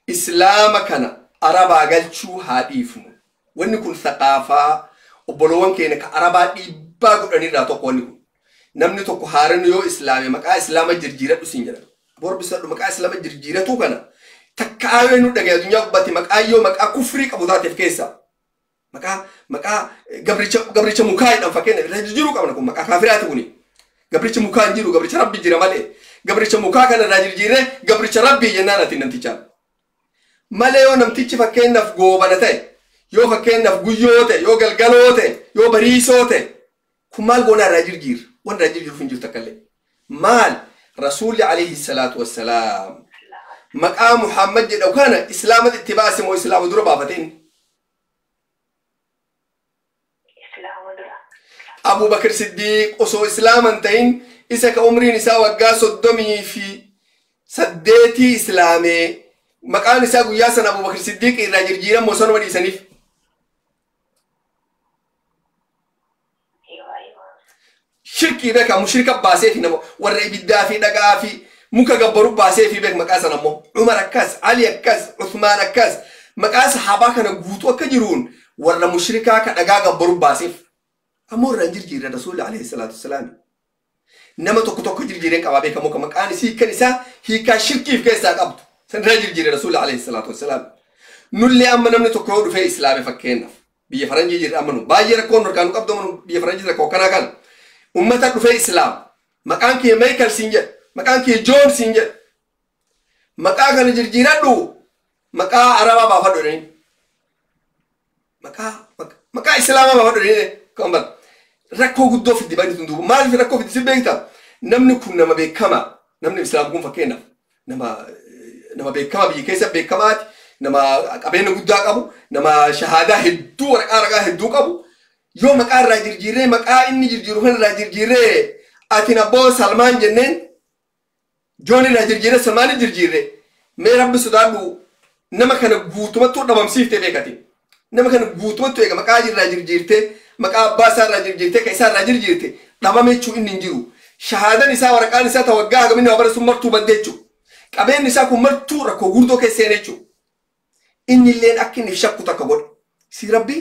S1: Islaama kana arabaa galchuu haa dhiifnu. Wanni kun saqaafaa obboloowwan keenya ka arabaa dhiibbaa godhanirraa tokko wanni kun. Namni tokko haaraan yoo islaame maqaa islaama jirjiiradhu siin jedhan. Borbisadhu maqaa islaama jirjiiratu kana takka yoo nu dhagaye addunyaa gubbaatti maqaa yoo maqaa kufrii qabu taateef keessa. Maqaa gabricha mukaa jedhan fakkeenya irra jirjiiruu qabna kun maqaa kaafiraati kuni. Gabricha mukaa hin jiru gabricha rabbi jira malee. Gabricha mukaa kana irraa jirjiirree gabricha rabbii jennaan ati namtichaan. Malee yoo namtichi fakkeenyaaf goobana ta'e yoo fakkeenyaaf guyyoo ta'e yoo galgaloo ta'e yoo bariisoo ta'e kun maal goonaa irraa jirjiirra waan irraa jirjiiruuf hin jirtu akkallee. Maal rasuulli alayhi salaatu wassalaam maqaa Muhammad jedhamu kana islaamatti itti baase moo islaama dura baafateen? Abu Bakr Siddiq osoo islaaman ta'in isa ka umriin isaa waggaa 38 islaamee maqaan isaa guyyaa sana Abu Bakr Siddiq irraa jirjiiran moo sanuma dhiisaniif? shirkii beeka mushrika baasee fi nama warra ibiddaa fi dhagaa fi muka gabbaru baasee fi beek maqaa sana ammoo Umar akkas Ali akkas Uthman akkas maqaa sahaabaa kana guutuu akka jiruun warra mushrikaa ka dhagaa gabbaru baaseef ammoo irraan jirjiirra rasuulli alayhi salaatu wassalaam nama tokko jirjiireen qabaa beekamoo ka maqaan isii kan isaa hiikaa shirkiif keessaa qabdu san irraa jirjiirra rasuulli alayhi salaatu wassalaam nullee amma namni tokko yoo dhufee islaame fakkeenyaaf biyya faranjii jirra amma nu baay'ee rakkoon harkaan qabdu amma biyya faranjii rakkoo kanaa kan ummata dhufee islaam maqaan kee Michael siin jedha maqaan kee John siin jedha maqaa kana jirjiiradhu maqaa arabaa baafadhu jedhanii maqaa islaamaa baafadhu jedhanii kan rakkoo guddoo fiddi bani tun duuba maaliif rakkoo fiddi si beekta namni kun nama beekama namni islaam kun fakkeenyaaf nama beekama biyya keessa beekamaati nama qabeenya guddaa qabu nama shahaadaa hedduu waraqaa ragaa hedduu qabu yoo maqaa irraa jirjiirree maqaa inni jirjiiru kan irraa jirjiirree ati nabboo Salmaan jenneen Joon irraa jirjiirree Salmaan jirjiirree mee rabbi sodaadhu nama kana guutumattuu dhabamsiiftee beekati nama kana guutumattuu eega maqaa irraa jirjiirtee maqaa abbaa isaa irraa jirjiirtee ka isaa irraa jirjiirte dhabame jechuu inni hin jiru shahaadan isaa waraqaan isaa ta waggaa hagaminni waa bara sun martuu badde jechuu qabeenyi isaa kun martuu rakkoo guddoo keesseen jechuu inni illeen akka inni shakku takka godhe si rabbi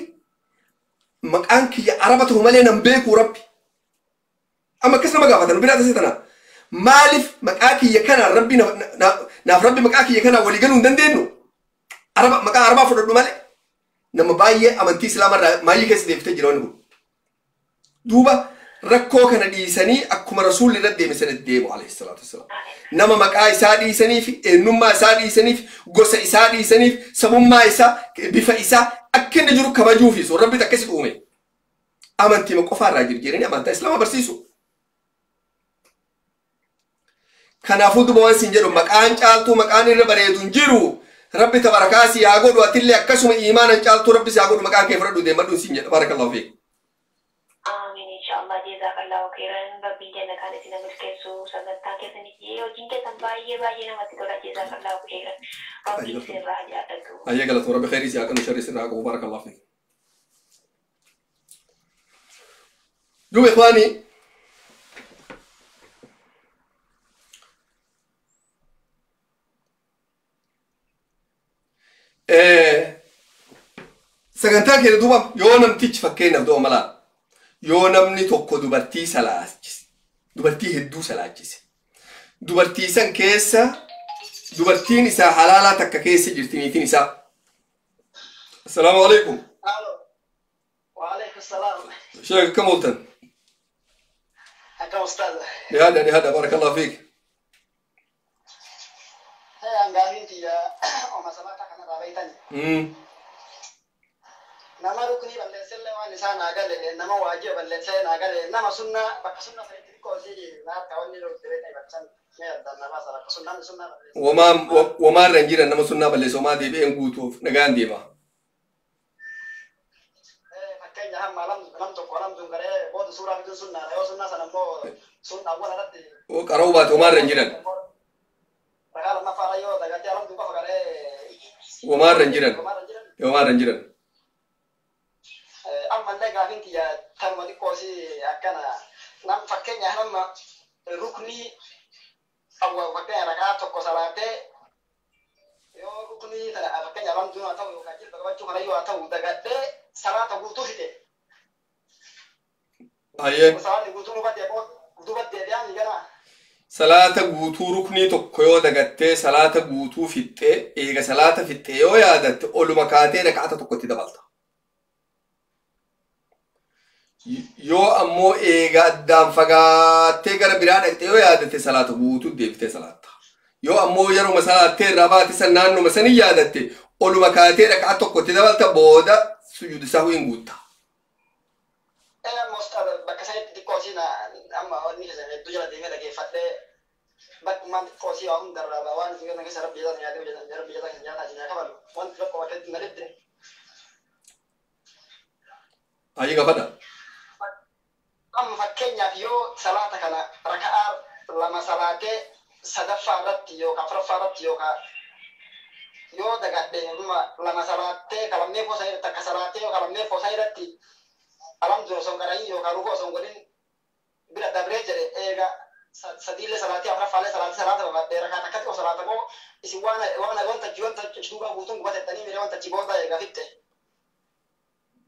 S1: maqaan kiyya araba ta'u malee nan beeku rabbi amma akkas nama gaafatan biraa tasee tana maaliif maqaa kiyya kana rabbi naaf rabbi maqaa kiyya kana walii galuu hin dandeenyu araba maqaa arabaa fudhadhu malee nama baay'ee amantii islaamarraa maayii keessa deebiftee jira wanni kun duuba rakkoo kana dhiisanii akkuma rasuulli irra deeme sana deemu alayhi salaatu wassalaam nama maqaa isaa dhiisaniif eenyummaa isaa dhiisaniif gosa isaa dhiisaniif sabummaa isaa bifa isaa akka inni jiru kabajuufi sun rabbi akkasitti uume amantii qofaarraa jirjiiranii amantaa islaamaa barsiisu kanaafuu duuba waan siin jedhu maqaan caaltuu maqaan irra bareedu hin jiru rabbi tabarakaasi yaa godhu atillee akkasuma iimaanan caaltuu rabbi si yaa godhu maqaa kee fudhadhu deemadhu siin jedha barakallahu fiik
S2: آمين إن شاء الله جزاك الله خيرا ربي جل كانت نمر كيسو سنتا كيسني وجين كتم باية باية نمت تولا جزاك الله خيرا ربي سر راجع تدو
S1: أيه قالت ربي خير يسيا كانوا شر سراك وبارك الله فيك جو إخواني سكنتا كده دوبا يونم تيج فكينا بدو ملا yoo namni tokko dubartii salaachise dubartii hedduu salaachise dubartii san keessa dubartiin isaa halaalaa takka keessa jirti niitiin isaa assalaamu alaykum
S3: wa alaykum salaam
S1: sheekh kam oltan
S3: akka ustaad
S1: hada barakallahu fiik
S3: angaafinti ya oma sabata kana rabaytan nama rukni balleesselle waan isaa naagale nama waajib balleessee naagale nama sunna bakka sunna fayyadii koosii naa ta'onni roobtee ta'ibasan mee addan nama sala sunna
S1: wamaan ranjira nama sunna balleessoo maa deebi'een guutuuf nagaan deema
S3: fakkeenya hamma nam tokko nam dungaree booda suuraa fiduun sunna yoo sunna sana immoo sunna awwal irratti
S1: qara'uu baate wamaan ranjiran
S3: ragaa lammaffaa yoo dagatee alam duuba fagaree
S1: wamaan ranjiran
S3: amma illee gaafinti tanuma xiqqoosi akkana nam fakkeenya nama ruknii fakkeenya ragaa tokko salaatee yoo ruknii tana fakkeenya lamduun haa ta'u yookaan jilba qabachuu kana yoo haa ta'u dagadhee salaata guutuu fide. Salaatni guutuu dubattee deebi'aan ganaa.
S1: Salaata guutuu ruknii tokko yoo dagattee salaata guutuu fixxee eega salaata fixxee yoo yaadatte oluma kaatee rakaata tokkotti dabalta. yoo ammoo eega addaan fagaattee gara biraa dhaqxe yoo yaadatte salaata guutuu deebitee salaatta yoo ammoo yeruma salaattee irraa baate san naannuma sanii yaadatte oluma kaatee raka'a tokkotti dabalta booda sujuud isaa hin guutta.
S3: Bakka sanitti xiqqoo siin amma wanni hedduu jala deemee dhageeffadhee bakkumaan xiqqoo sii waa hundarraa waan isin ganna keessa rabbi jedhan nyaatee hojjetan rabbi jedhan nyaataa isin kafalu wanti tokko bakka na dhibde.
S1: Ayi gafadha.
S3: Amma fakkeenyaaf yoo salaata kana raka'aa lama salaatee sadaffaa irratti yookaan afuraffaa irratti yookaan yoo dagadhee lama salaattee kalammee fosa irratti akka salaatee yoo kalammee fosa irratti alamdu osoo hin qara'in yookaan rukuu osoo hin godhin bira dabree jedhe eega sadiillee salaatii afra faalee salaata dheeraa takkatti osoo moo isin waan wanta duuba guutuun gubatettanii miree wanta achi booda eega fitte.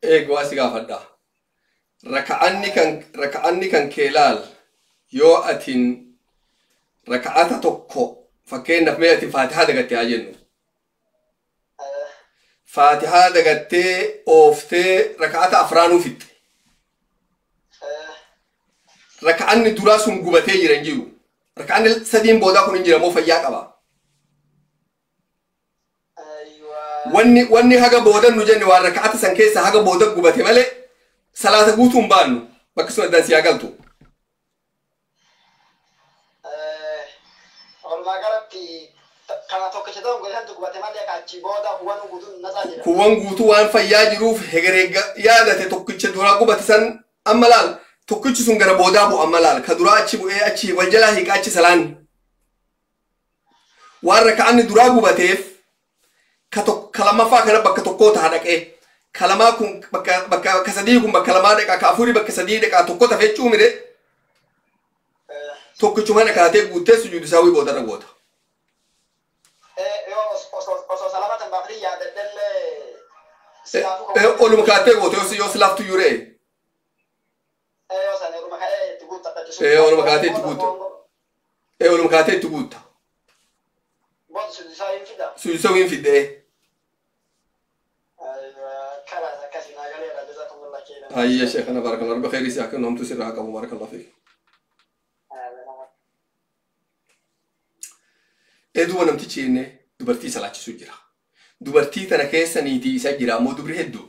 S1: Eegu asi gaafadha. Raka'anni kan kee laal yoo atin raka'ata tokko fakkeenyaaf mee ati faatihaa dagattee haa jennu. Faatihaa dagattee ooftee raka'ata afraanuu fixxe. Raka'anni duraa sun gubatee jira hin jiru. Raka'anni sadiin boodaa kun hin jira moo fayyaa qaba? Wanni haga boodan nu jenne waan raka'ata san keessa haga booda gubate malee salaata guutuu hin baannu bakka sun addaan siyaa galtu.
S3: Walumaa galatti kana tokkicha ta'u godhantu gubate malee kaachi booda huban guutuun nasaa jira.
S1: Huban guutuu waan fayyaa jiruuf hegereega yaadate tokkicha duraa gubate san amma laal tokkichi sun gara boodaa bu'u amma laal ka duraa achi bu'ee achi wal jalaa hiiqaa achi salaanni. Waan raka'anni duraa gubateef ka lamaffaa kana bakka tokkoo ta'a dhaqee ka lamaa kun bakka sadii kun bakka lamaa dhaqaa ka afurii bakka sadii dhaqaa tokko tafee cuumire tokkichuma dhaqaatee guuttee sujuudu isaa wii boodarra goota.
S3: Osoo salamatan baafrii yaadaddellee
S1: oluma kaatee goote yoo silaaftu yuree. Oluma kaatee itti guutta. Oluma kaatee itti guutta. Sujuusa wiin fiddee. Hayya sheekana barakallah rabbi khayri si akka namtu sirraa qabu barakallah fiik. Eduwa namtichi inni dubartii salaachisu jira. Dubartii tana keessa niitii isa jira ammoo dubri hedduu.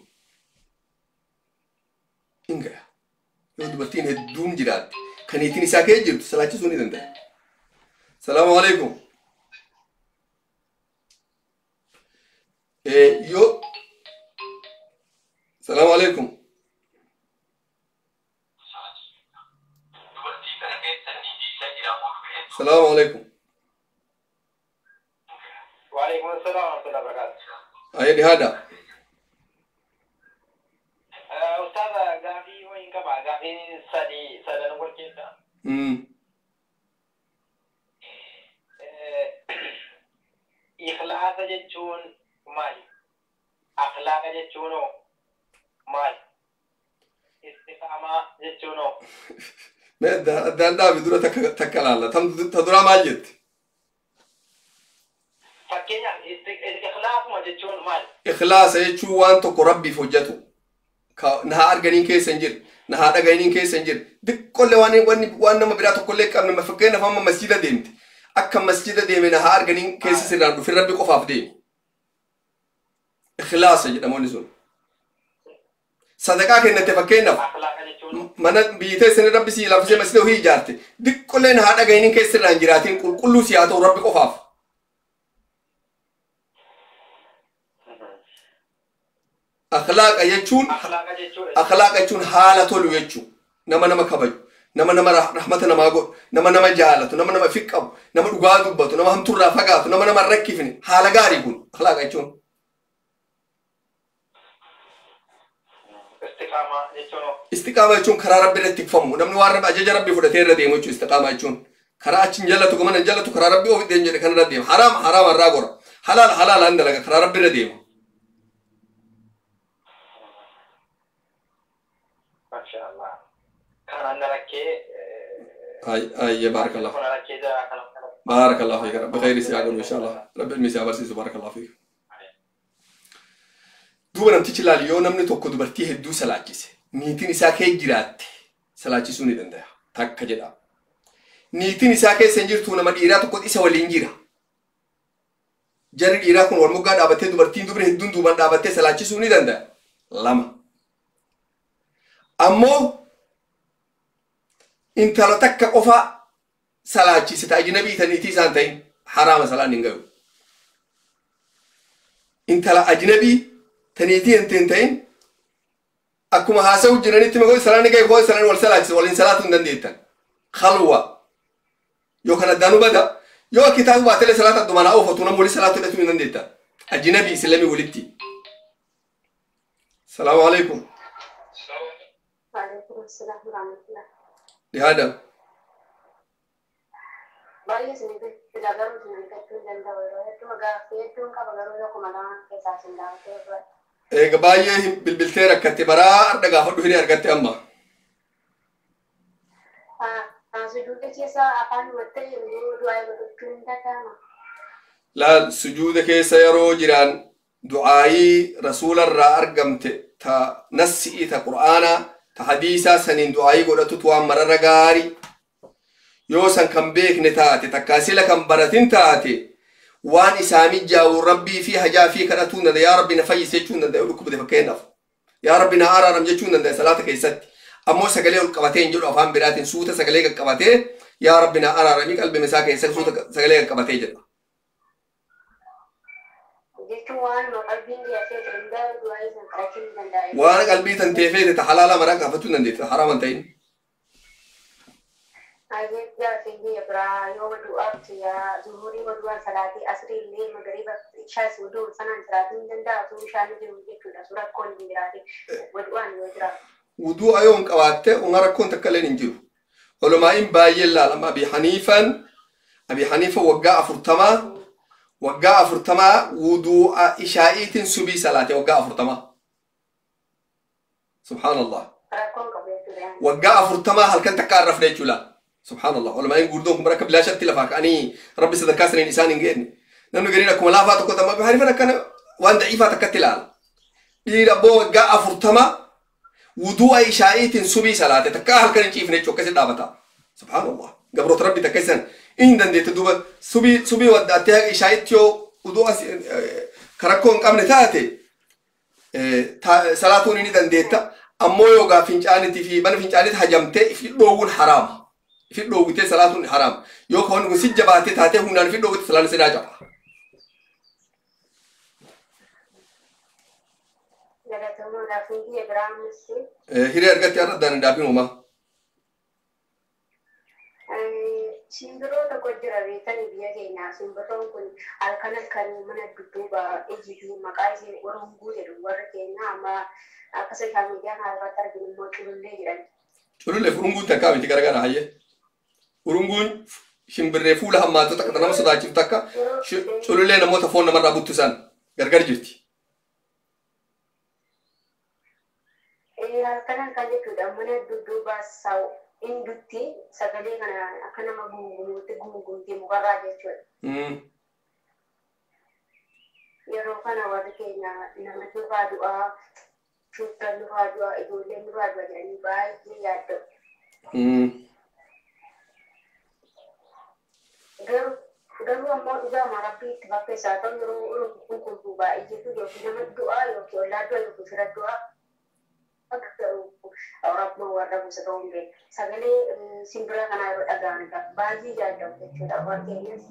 S1: Ingaya. Yoo dubartiin hedduun jiraatti kan niitiin isaa kee jirtu salaachisuu ni danda'a. Salaamu alaikum. Yo Salaamu alaikum. Salaamu alaikum.
S4: Waalaikum assalam warahmatullahi wabarakatuh.
S1: Ayedi hada.
S4: Ustaz gaafii wayin qaba gaafii sadan wal keessa. Ikhlaasa jechuun maali? Akhlaaqa jechuun maali? Istiqaamaa jechuun
S1: Addaan dhaabi dura takka laalla. Ta duraa maal jetti?
S4: Fakkeenyaaf ikhlaasuma jechuun maali?
S1: Ikhlaasa jechuun waan tokko rabbiif hojjetu. Na haa arganiin keessa hin jirre. Na haa dhagainiin keessa hin jirre. Diqqollee waan nama biraa tokkollee qabne fakkeenyaaf amma masjida deemte. Akka masjida deeme na haa arganiin keessa sirraan dhufin rabbi qofaaf deeme. Ikhlaasa jedhamoonni sun. Sadaqaa kennate fakkeenyaaf mana biitee sini rabbi si lafisee masjida ohii ijaarte. Diqqollee na haa dhagainiin keessa sirraan jiraatiin qulqulluu si haa ta'u rabbi qofaaf. Akhlaaqa jechuun haala tolu jechuun nama kabaju nama rahmata namaa godhu nama jaalatu nama fiqqabu nama dhugaa dubbatu nama hamturraa fagaatu nama rakkifne haala gaarii kun akhlaaqa jechuun. Istiqaamaa jechuun karaa rabbi irratti tikfamu namni waan rabbi ajaja rabbi fudhatee irra deemu jechuun istiqaamaa jechuun karaa achiin jallatu gama nan jallatu karaa rabbi ofi deemu jedhe kan irra deema haraam irraa gora halaalaan dalaga karaa rabbi irra deema. أي بارك الله بارك الله فيك رب خير سيعقل إن شاء الله رب المسيا برسيس بارك الله فيك دوبنا نمتيجي لاليو نمني توكو دوبرتي هدو سلاجيس نيتي نساكي جرات سلاجي سوني دنده تاك جدا نيتي نساكي سنجير تونا ما ديرا توكو إسا والإنجيرا جاري ديرا كون والمقا دابتي دوبرتين دوبر هدون دوبر دابتي سلاجي سوني دنده لما أمو انت لو تك قفا سلاجي ستا اجنبي تنيتي سانتين حرام سلان نغو انت لا اجنبي تنيتي انتين اكما هاسو جنني تمغو سلان نغي كو سلان ول سلاجي ول صلاه نديتن خلوه يو كان دانو بدا يو كتاب باتل صلاه دمنا او فتونا مولي صلاه دتو نديتن اجنبي اسلامي ولتي السلام عليكم
S2: وعليكم السلام ورحمه الله
S1: لهذا
S2: باية سنة تجارب سنة كتير جندا ولا هتو مغافية تو كابغارو يوكو مدان كيساسين داوتي
S1: قباية بالبلتيرة كتبرا أردقا فدو هنا أرقتي أما
S2: سجود كيسا أفان متى دعاء بدكتين تاما
S1: لا سجود كيسا يرو جيران دعائي رسول الرا أرقمت تا نسئي تا قرآن تا حديثا سنين دعائي قدتو توان مرر غاري يوسن كم بيك نتاتي تكاسيلا كم براتين تاتي وان إسامي جاو ربي فيها جا في كراتون يا ربي نفاي سيجون دا يقولك بدي فكينا يا ربي نهارا رمجتون دا صلاة كيست أمو سقليه القبتين جلو أفهم براتين سوتا سقليه القبتين يا ربي نهارا رميك قلبي مساك يسك سوتا سقليه القبتين جلو وانا قلبي تنتفيت تحلالا مراك فتون نديت حرام انتين
S2: أجيب جا سيدي إبرا يوم الدعاء يا زهوري ودوان صلاتي أسري الليل مغرب شاس ودور سنان صلاتي جندا سوشاني جوجي كذا سورة كون بيراتي ودوان وجرا
S1: ودو أيون كواته ونرى كون تكلين إنجيل علماء إن بايلا لما أبي حنيفة وقع فرتما ودو إشائيت سبي صلاة وقع فرتما سبحان الله وقع فرتما هل كنت تعرف ليش لا سبحان الله علماء إن قردون مركب لا شت لفاك أني ربي صدق كاسرين إنسان إنجيني نحن قرينا كم لا فاتك كذا ما بحرفنا كان وان ضعيفة تكتلال إذا بو وقع فرتما ودو إشائيت سبي صلاة تكاهل كان يجيف نيتشو كسر دابتا سبحان الله قبرت ربي تكسن إن دندت دوبا سبي وداتها إشائيتيو ودو كركون كم نتاتي صلاة نيني دندتا أمو يوغا فينجانتي في بنا فينجانت هجمتي في لوغ حرام في لوغ تي صلاة حرام يوكون سجباتي تاتي هنا في لوغ صلاة سراجا هيري أرغتي أردان دابين وما
S2: simbiroo tokko jira beekani biyya keenya simbiroon kun halkan kan mana dudduuba ejjitu maqaa ishee urunguu jedhu warra keenya amma akka sooshaal miidiyaa kana irratti arginu immoo culullee jedhan.
S1: Culullee urunguun takkaa miti garagara hayyee. Urunguun shimbirree fuula hammaatota akka nama sodaachiftu akka culullee namoota foon namarraa buttisan gargar jirti.
S2: Halkan kan jechuudha mana dudduuba saa'u. Indutti sagalee kana akka nama gungumti mukarraa jechuudha. Yeroo kana warri keenya nama nufaa du'aa, shuutaan nufaa du'aa, ijoolleen nufaa du'aa jedhanii baay'ee yaadda'u. Garuu ammoo dhugaama rabbii itti fakkeessaa ta'u yeroo qulqulluu baay'eetu yookiin nama du'aa yookiin ollaa du'aa yookiin fira du'aa. Orang warra busa ta'uun beeku. Sagalee simbira kanaa yeroo dhaga'anidha. Baay'ee jaallatu jechuudha. Waan keenyas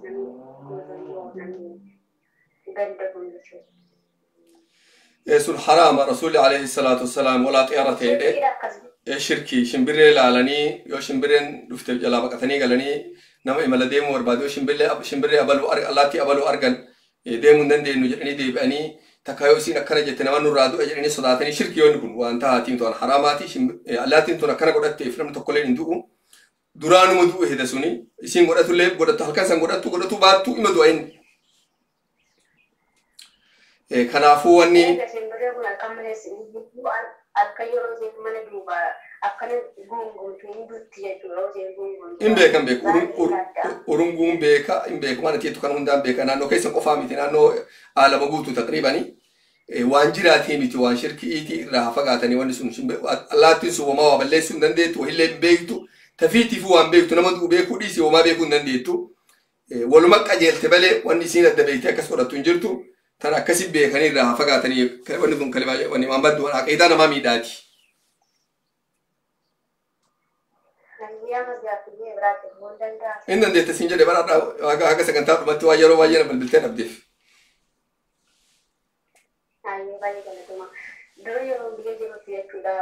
S2: namni ganda kun jechuudha.
S1: sun haraama rasuulli alayhi salaatu wassalaam walaa xiyyaara ta'edhe shirkii shimbirree laalanii yoo shimbirreen dhufte jalaa baqatanii galanii nama imala deemuu barbaadu yoo shimbirree allaattii abaluu argan deemuu hin dandeenyu jedhanii deebi'anii takka yoo isiin akkana jette nama nurraa du'a jedhanii sodaatanii shirkii yoonni kun waan taatiin to'an haraamaati allaattiin tun akkana godhatteef namni tokkollee hin du'u duraanuma du'u heda suni isiin godhatullee godhattu halkan san godhattu baattu ima du'a inni. Kanaafuu wanni in beekan beeku urunguun beeka in beeku mana tiettu kan hundaan beeka naannoo keessa qofaa miti naannoo aalama guutuu taqriibanii waan jiraatii miti waan shirki'iitii irraa fagaatanii wanni sun allaattiin sun homaa waa balleessuu hin dandeettu wahillee hin beektu tafiitiifuu waan beektu nama du'u beekuu dhiisii homaa beekuu hin dandeettu waluma qajeelte malee wanni isiin adda beektee akkas godhattu hin jirtu. Tan akkasi beekanii irraa fagaatanii wanni kun kalimaa wanni maammaddu aqiidaa namaa miidhaati. Inni dandeette siin jedhe baradhaa akka sagantaa dhumatti waa yeroo baay'ee na bilbiltee dhabdeef.
S2: Dura yeroo biyya jirutti jechuudha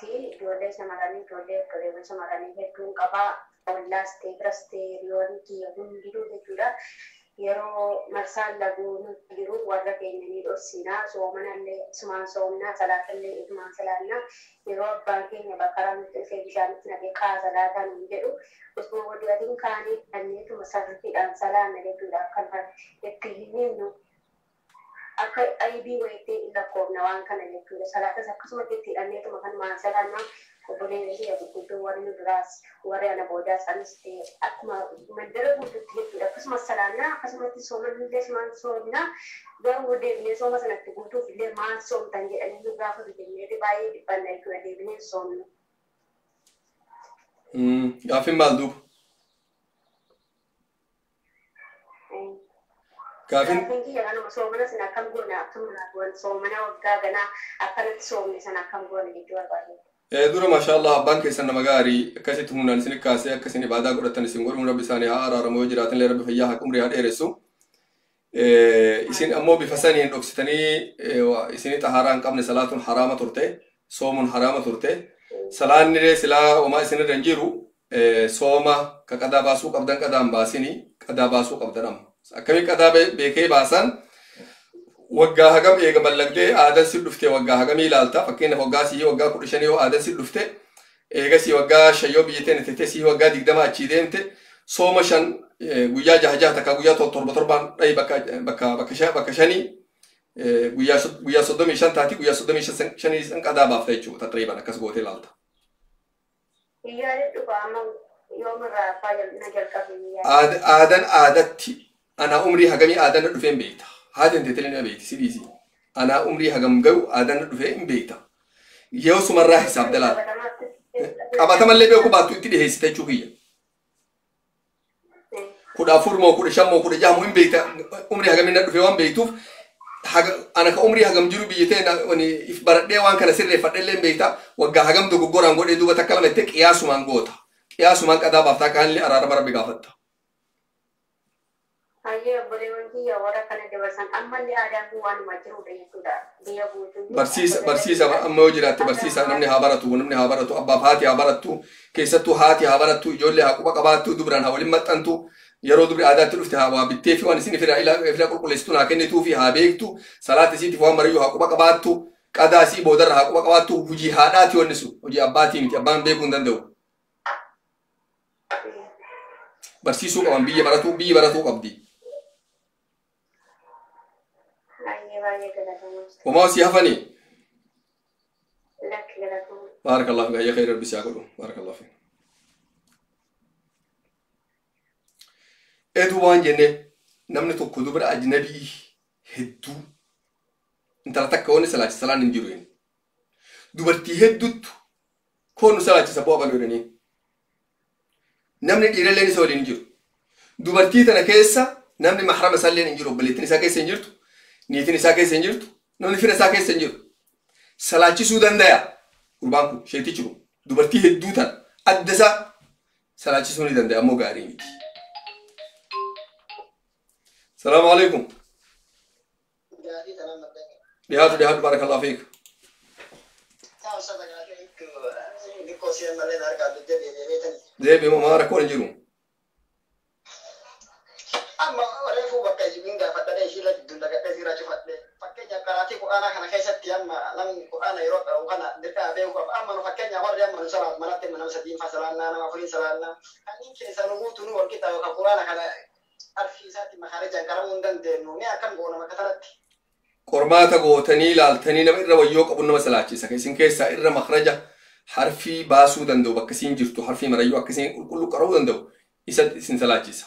S2: ijoollee shamarranii hedduun qabaa ollaas ta'e biras ta'e hiriyoonni kiyya hundinuu jechuudha.
S5: yeroo marsaan laguun jiru warra keenyanii dhorsinaa soomanallee isumaan soomnaa salaatallee isumaan salaannaa yeroo abbaan keenya bakkaraa nutti dhufee bishaanitti naqee salaataa nuun jedhu osoo wadiyatiin kaanii dhanneetuma sarriidhaan salaanna jechuudha kan itti himnu akka aybii wayitee lakkoofna waan kana jechuudha salaatas akkasumatti itti dhanneetuma kan maan salaannaa obboleessi gurguddoo warri nu duraas warri ana boodaas anis ta'e akkuma mandara guutuutti jechuudha akkasumas salaannaa akkasumatti soomanillee maan soomnaa garuu deebinee sooma sanatti guutuuf illee maan soomtan jedhanii nu gaafatu jennee baay'ee dhiphanna jechuudha deebinee soomnu.
S1: Gaaffiin maal duuba?
S5: Gaaffiin kiyya kanuma soomana sana akkam goona akkuma soomana waggaa ganaa akkanatti soomne sana akkam goona jechuu barbaade.
S1: dura mashallah abbaan keessan nama gaarii akkasitti humnaan isin kaasee akkasiin ibaadaa godhatan isin godhuun rabbi isaanii haa araaramoo jiraatan rabbi fayyaa haa umrii haa dheeressu isin ammoo bifa saniin dhoksitanii isin xahaaraa hin qabne salaatuun haraama turte soomuun haraama turte salaanni silaa homaa isin irra hin jiru sooma ka qadaa baasuu qabdan qadaan baasini qadaa baasuu qabdan akkamii qadaa beekee baasan waggaa hagam eega ballagdee aadan si dhufte waggaa hagamii ilaalta fakkeenyaaf waggaa sii waggaa 15 yoo aadan si dhufte eega si waggaa 5 yoo biyyateen tete si waggaa 20 achii deemte sooma 5 guyyaa 6 takka guyyaa 7 dhayi bakka 5 guyyaa 35 taati guyyaa 35 san qadaa baafta jechuudha taqriban akkas gootee ilaalta. Aadan aadatti ana umrii hagamii aadan dhufeen beekta. هذا انت تلين أبيتي سيدي أنا عمري هجم جو عادنا دفعين بيتا يوسف مرة حساب دلال أبى تملي بيوكو باتو تدي هي ستة كود أفور مو كود شام كود جام وين بيتا عمري هجم من دفعين بيتو أنا كعمري هجم جرو بيتين وني إفبار ده وان كان سر فتلين بيتا وجا هجم دو جوران قول إدو بتكلم تك ياسو مان قوتا ياسو مان كذا بفتح كان لي أرار مرة بقافته barsiisa amma yoo jiraatte barsiisa namni haa baratu abbaaf haati haa barattu keessattuu haati haa barattu ijoollee haa quba qabaattu dubraan haa waliin maxxantu yeroo dubri aadaatti dhufte haa waa bittee fi waan isin fira qulqulleessitu naa kennituu fi haa beektu salaata isiitiif waan marayyuu haa quba qabaattu qadaa isii boodarra haa quba qabaattu hojii haadhaati wanni sun hojii abbaatii miti abbaan beekuu hin danda'u barsiisuu qaban biyya baratuu qabdi. وما سيهفني بارك الله فيك يا خير ربي سيأكله بارك الله فيك إدوان جنة نمني توكو دبر أجنبي هدو انت لا تكوني سلاة ننجروين دبرتي هدوت كونو سلاة سبوا بالورني نمني إيرلين سوالي ننجرو دبرتي تنكيسا نمني محرم سالي ننجرو بلتني ساكيسا ننجرتو نيتني ساكيسا ننجرتو نمني فينا ساكيسا ننجرو سلاة سودان دايا قربانكو شيتي جرو دبرتي هدوتا أدسا سلاة سوني دان دايا مو غاري ميتي السلام عليكم ديهاتو بارك الله فيك زي بما ما ركون جرو
S3: أما رفو بكاي جبينغا فتدي شيلا دون دغا تسيرا شفتي فكيا كراتي كو انا كان كيستي اما لم كو انا يروق وكان دكا بيو اما فكيا ور يما صلاه منات من سدين فسلانا انا وفري سلانا كان كي سنو تنو وركتا وكقران كان arfi isaati makarajan karamuun dandeenyu ni akkam goona makatarratti
S1: qormaata gootanii laaltanii nama irra wayyoo qabu nama salaachisa isin keessaa irra makhraja harfii baasuu danda'u bakka isin jirtu harfii marayyuu akka isin qulqulluu qaruu danda'u isa isin salaachisa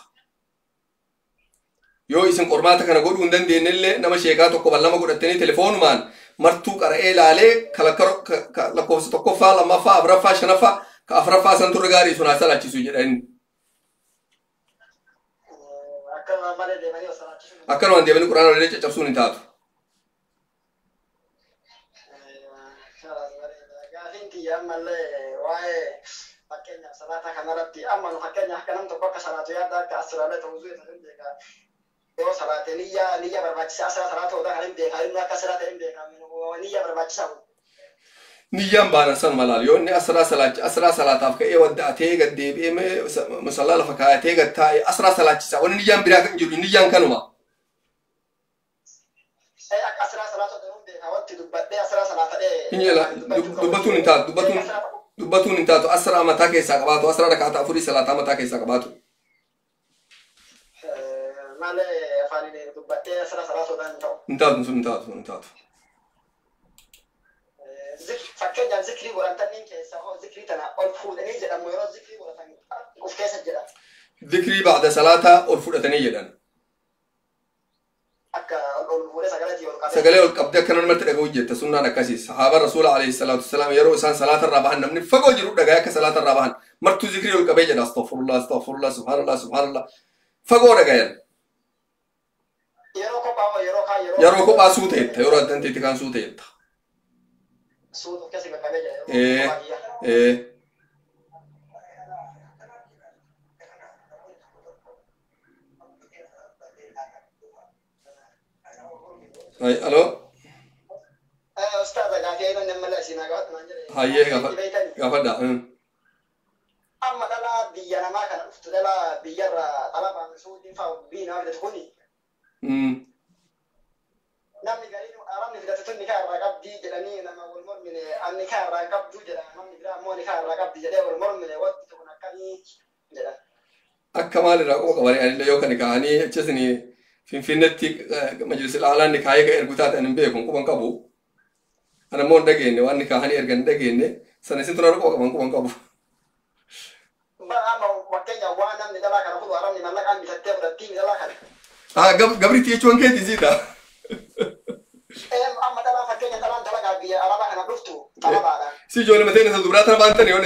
S1: yoo isin qormaata kana godhuu hin dandeenyellee nama sheekaa tokko ballama godhattanii telefoonumaan martuu qara'ee laalee lakkoofsa tokkoffaa lammaffaa afuraffaa shanaffaa ka afuraffaa san turre gaarii sun haa salaachisu jedhanii أكنوا عندي بني القرآن ولا ليش تفسون انتهاتوا؟
S3: قاعدين يا أما اللي واي فكرنا صلاة كنارتي أما نفكرنا كلام تبقى صلاة يا ده كأسرة لا توزيع تهم ديكا يو صلاة نية برباطي صلاة وده كلام ديكا إنه كسرة تهم ديكا من نية برباطي سو
S1: niyyaan baanan san malaal yoo inni asraa salaataaf ka'ee wadda'atee gad deebi'ee musallaa lafa kaayatee gad taa'ee asraa salaachisa wanni niyyaan biraa kan jiru niyyaan kanuma.
S3: Asraa salaata ta'uun beekaa wanti dubbadhee asraa salaata
S1: Injala dubbatuun hin taatu asraa mataa keessaa qabaatu asraa rakaata afurii salaataa mataa keessaa qabaatu.
S3: Malee afaaniin dubbadhee asraa salaata ta'uu
S1: hin taatu sun hin taatu.
S3: Fakkeenyaaf zikrii godhataniin keessaa hoo zikrii tana ol fuudhanii jedhamu yeroo zikrii godhatan of keessa jedhan.
S1: Zikrii ba'da salaataa ol fudhatanii jedhan.
S3: Akka ol fuudhee sagaleetii ol qabee.
S1: Sagalee ol qabdee akka namatti dhaga'u jetta sunnaan akkasii sahaaba rasuula alayhi salaatu wasalaam yeroo isaan salaata irraa bahan namni fagoo jiru dhaga'ee akka salaata irraa bahan martuu zikrii ol qabee jedha astaghfirullah subhanallah fagoo dhaga'an. Yeroo kophaa suuteetta yeroo addan teetti kan suuteetta.
S3: Suutu keessi qaqqabee jedha.
S1: Alo.
S3: Ustaaza gaafii ayi nan mala isin agaawat nan jedhe.
S1: Hayyee gaafadha.
S3: Amma dhala biyya namaa kana dhuftu dhala biyyarra xalabaan suutiin fa'aa biina argatu kuni. Namni gariin arabni fidate tun nikaa irraa qabdii jedhanii nama wal mormine an nikaa irraa qabdu jedha namni biraa ammoo nikaa irraa qabdi jedhee wal mormine wanti kun akkamii jedha.
S1: Akka maalirraa qofa qabanii anillee yoo kan kaa'anii achasini Finfinneetti majlisi ilaalaan nikaayee ka ergu taate hin beeku quban qabu. Ana immoo hin dhageenye waan nikaahanii ergan hin dhageenye sana isin tunaa qofa qaban quban qabu.
S3: Amma fakkeenyaaf waan namni dhalaa kana fuudhu arabni mallaqaan bitattee fudhattii dhalaa kana.
S1: Gabriitti jechuun keetii siidha.
S3: Amma dhalaa fakkeenya dhalaan dalagaa biyya arabaa kana dhuftu talabaadhaan.
S1: Si ijoollee mateen isa dubiraa tana baantanii yoo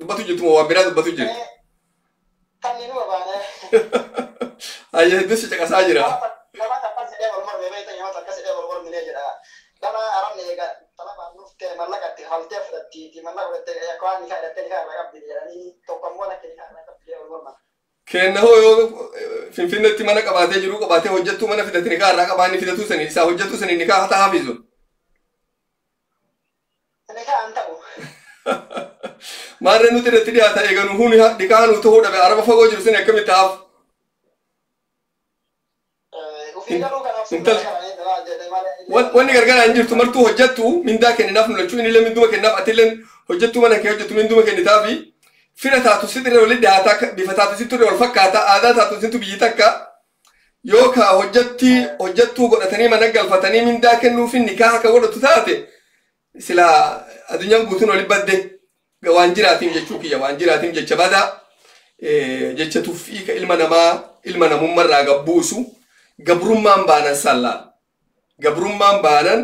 S1: dubbatu jirtu moo waan biraa dubbatu jirtu.
S3: Kanneen baane.
S1: Ayyee hedduu si caqasaa jira.
S3: Nama takkas jedhee wal mormee beektan yoo takkas jedhee wal mormee jedha. Dhala arabni egaa talabaan dhuftee mallaqatti haltee fudhattii mallaqa fudhattee akka waan nikaa hidhattee nikaa irraa qabdi jedhanii tokko immoo lakkee nikaa irraa qabdi jedhee wal morman.
S1: Kenna hoo yoo Finfinneetti mana qabaatee jiru qabaatee hojjettuu mana fidate nikaa irraa qabaanni fidatuu sanii isaa hojjettuu sanii nikaa hataa hafiisu.
S3: Nikaa an ta'u.
S1: Maarree nuti irratti dhiyaata eeganu huni nikaa nu ta'uu dhabe araba fagoo jiru sanii akkamitti haaf. Wanni gargaaraan jirtu martuu hojjettuu mindaa kenninaaf nulachuu inni illee minduma kennaaf ati illee hojjettuu mana kee hojjettu minduma kennitaafi fira taatu sitirra walitti dhiyaataa bifa taatu siturre wal fakkaata aadaa taatu sintu biyyi takka yoo ka hojjettuu godhatanii mana galfatanii mindaa kennuufi nikaa akka godhatu taate sila addunyaan guutuun wali badde waan jiraatiin jechuu kiyya waan jiraatiin jecha badaa jecha tuffii ka ilma namummarraa gabbuusu gabrummaan baanan sallaan gabrummaan baanan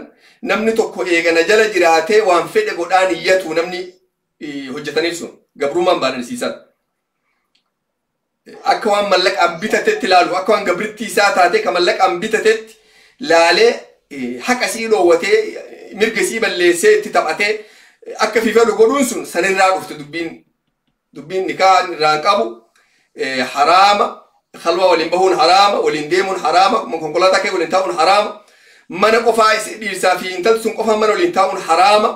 S1: namni tokko eegana jala jiraatee waan fedhe godhaan iyyatu namni hojjetaniif sun gabrummaan baanan siisan akka waan mallaqaan bitatetti ilaalu akka waan gabrittii isaa taate ka mallaqaan bitatetti laalee haqa sii dhoowwatee mirga sii balleessee itti taphatee akka fifadhu godhuun sun sanirraa dhufte dubbiin nikaa irraan qabu haraama khalwa waliin bahuun haraama waliin deemuun haraama konkolaataa kee waliin taa'uun haraama mana qofaa dhiirsaa fi intalli sun qofaa mana waliin taa'uun haraama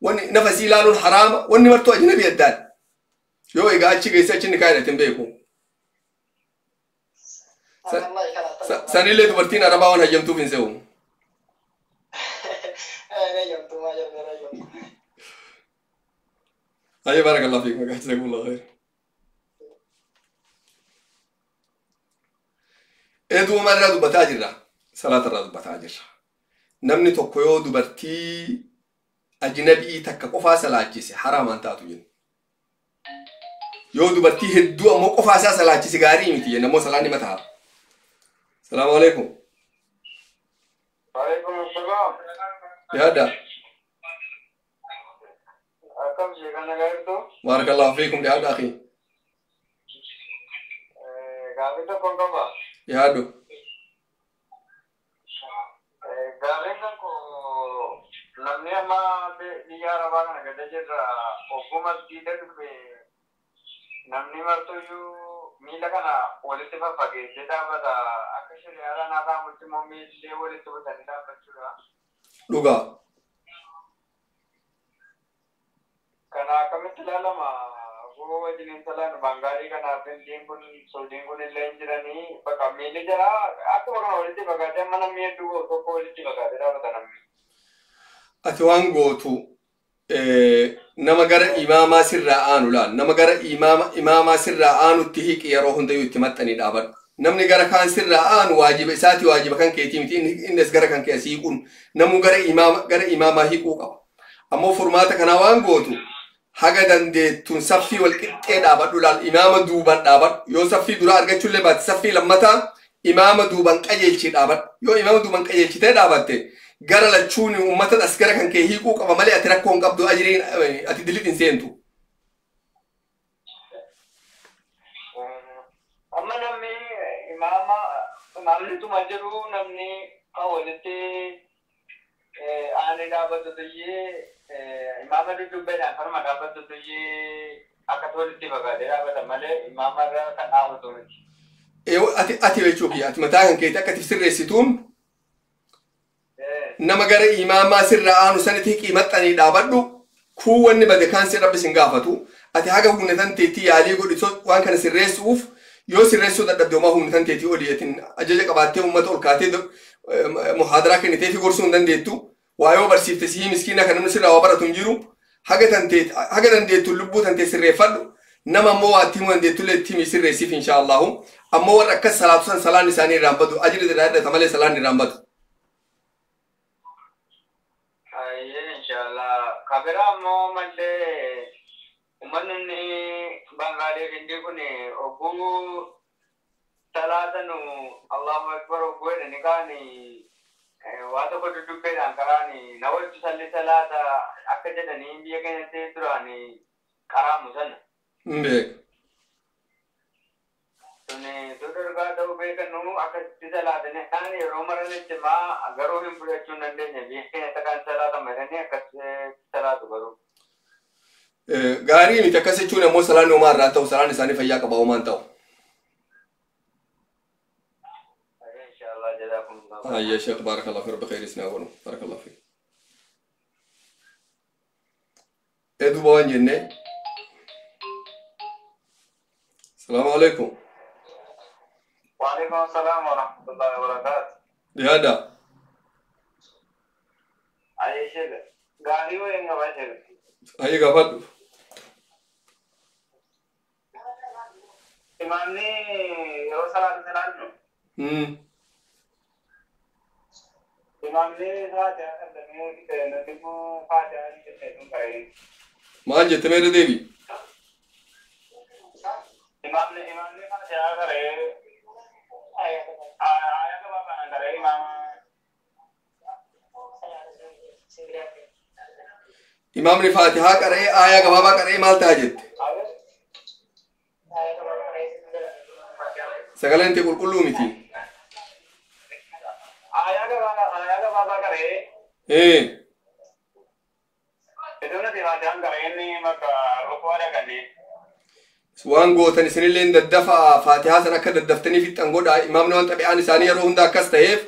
S1: wanni nafasii ilaaluun haraama wanni martuu ajnabii addaan yoo egaa achi geesse achi nikaa hidhatin beeku. Sanillee dubartiin arabaa waan hayyamtuuf hin se'u. Ayyee baarakallah fiik maqaa jazakumullahu khair. Eeduma irraa dubbataa jirra. Salaata irraa dubbataa jirra. Namni tokko yoo dubartii ajnabii takka qofaa salaachise haraamaan taatu jenna. Yoo dubartii hedduu ammoo qofaa isaa salaachise gaarii miti jenna ammoo salaanni mataa. Salaamu alaikum.
S4: Waalaikum assalam.
S1: Yaada.
S4: Akkam sheekana gaaritu?
S1: Baarakallahu fiikum yaada akhi.
S4: Gaafii tokko qaba.
S1: Yaadu.
S4: Gaafiin tokko namni amma biyya arabaa kana gada jirra ogguma diida dhufe namni martuyyuu miila kana walitti faffageessee dhaabbata akka shari'aadhaan haa ta'amutti immoo miillee walitti butanii dhaabbachuudha.
S1: Dhugaa.
S4: kana akkamitti ilaalama goo wajjin talaan bangarii kanaaf soodiin kun illee hin jiranii bakka miilli jira akkuma kana walitti fagaatee mana miidhuu tokko walitti fagaatee dhaabata namni.
S1: Ati waan gootu nama gara imaamaa sirraa aanu laal nama gara imaamaa sirraa aanutti hiqi yeroo hundayyuu itti maxxanii dhaabadhu. Namni gara kaan sirraa aanu waajiba isaati waajiba kan keetii miti innis gara kan kee hiiquun namu gara imaamaa hiiquu qaba. Ammoo furmaata kanaa waan gootu haga dandeettuun saffii wal qixxee dhaabadhu laal imaama duuban dhaabadhu yoo saffii duraa argachuullee baate saffii lammataa imaama duuban qajeelchii dhaabadhu yoo imaama duuban qajeelchitee dhaabatte gara lachuun uummata as gara kan kee hiiquu qaba malee ati rakkoo hin qabdu ajiriin ati dilit hin seentu.
S4: Amma namni imaamni tuma jiru namni kan walitti aanee dhaabbatu tuyyee imaama dudubbeedhaan farma dhaabbatu tuyyee akka walitti fagaatee dhaabbata malee imaama irra kan dhaabatu miti.
S1: Ati jechuufi ati mataa kan keetti akka ati sirreessituun nama gara imaamaa sirraa aanu sanitti hiqii maxxanii dhaabadhu kuu wanni bade kaan si rabbis hin gaafatu ati haga humna tan teetii yaalii godhi waan kana sirreessuuf yoo sirreessuu dadhabde homaa humna tan teetii oliyatiin ajaja qabaattee uummata ol kaatee muhaadaraa kennitee fi gorsuu hin dandeettu waa yoo barsiifte sii miskiina kan namni sirraa waa baratu hin jiru haga dandeettu lubbuu tan tee sirreeffadhu nama ammoo waa itti himuu dandeettullee itti himii sirreessiif inshaallahu ammoo warra akkas salaatu san salaan isaanii irraan badu ajiri irraa hidhata malee salaan irraan badu.
S4: Inshallah kabira ammoo malee uummanni Bangaalee hindi kun oguu salaatanu Allahu Akbar oguu jedhani kaani waa tokko dudubbeedhaan karaani na wajji salli salaata akka jedhanii biyya keenyatti duraani qaraamu sana. Tuni dudurgaa ta'uu beekanu akkasitti salaatanii kaan yeroo maranitti maa garuu hin fudhachuu hin dandeenye biyya keenyatti kan salaata madanii akkasitti salaatu garuu.
S1: Gaarii miti akkas jechuun ammoo salaan homaa irraa ta'u salaan isaanii fayyaa qaba homaan ta'u. يا شيخ بارك الله فيك بخير اسنا بارك الله فيك. ادو بوان جنة. السلام عليكم.
S4: وعليكم السلام ورحمة الله وبركاته.
S1: لهذا.
S4: أي شيء. غاري وين غباشر.
S1: أي غبار.
S4: إمامني يوصل سلام. إمامني راجع أدمي نتيمو فاجع كتير كاين.
S1: ما جت मेरे देवी.
S4: إمامني فاجع करे. आया तो बाबा ना करे इमाम.
S1: इमाम ने फातिहा करे आया का बाबा करे माल ताजिद. सगलें ते कुल्लू मिथी.
S4: आया का बाबा करे. itu nanti macam करे ini maka rukuara kan ni.
S1: waan gootan isinillee daddafa faatihaa sana akka daddaftanii fixan godha imaamni waan xabi'aan isaanii yeroo hunda akkas ta'eef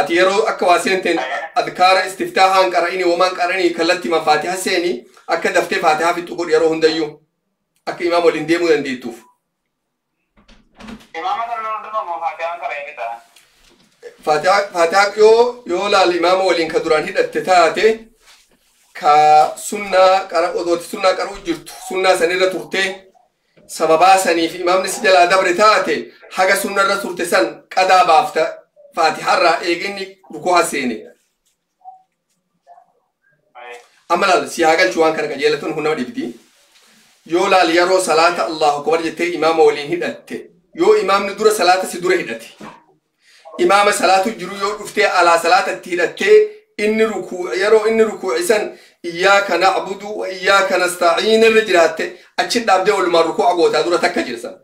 S1: ati yeroo akka waa seenteen adkaara istiftaahaan qara'ini womaan qara'ini kallatti ma faatihaa seeni akka daftee faatihaa fixu godhu yeroo hundayyuu akka imaam waliin deemuu dandeettuuf.
S4: Imaama kana hunduma moo faatihaan qara'ini ta'a?
S1: Faatihaa yoo laal imaama waliin ka duraan hidhatte taate ka sunnaa odooti sunnaa qara'u jirtu sunnaa sanirra turtee sababaa saniif imaamni si jalaa dabre taate haga sunnarra turte san qadaa baafta faatiharraa eeginni rukuu seene. Amma laal si haa galchu waan kana qajeelatuun kun nama dhibdi. Yoo laal yeroo salaata Allahu akbar jettee imaama waliin hidhatte yoo imaamni dura salaata si dura hidhate imaama salaatu jiru yoo dhuftee alaa salaatatti hidhattee inni rukuu yeroo inni rukuu'isan iyyaaka na'budu wa iyyaaka nasta'iin irra jiraatte achi dhaabdee walumaan rukuu'a gootaa dura takka jirsan.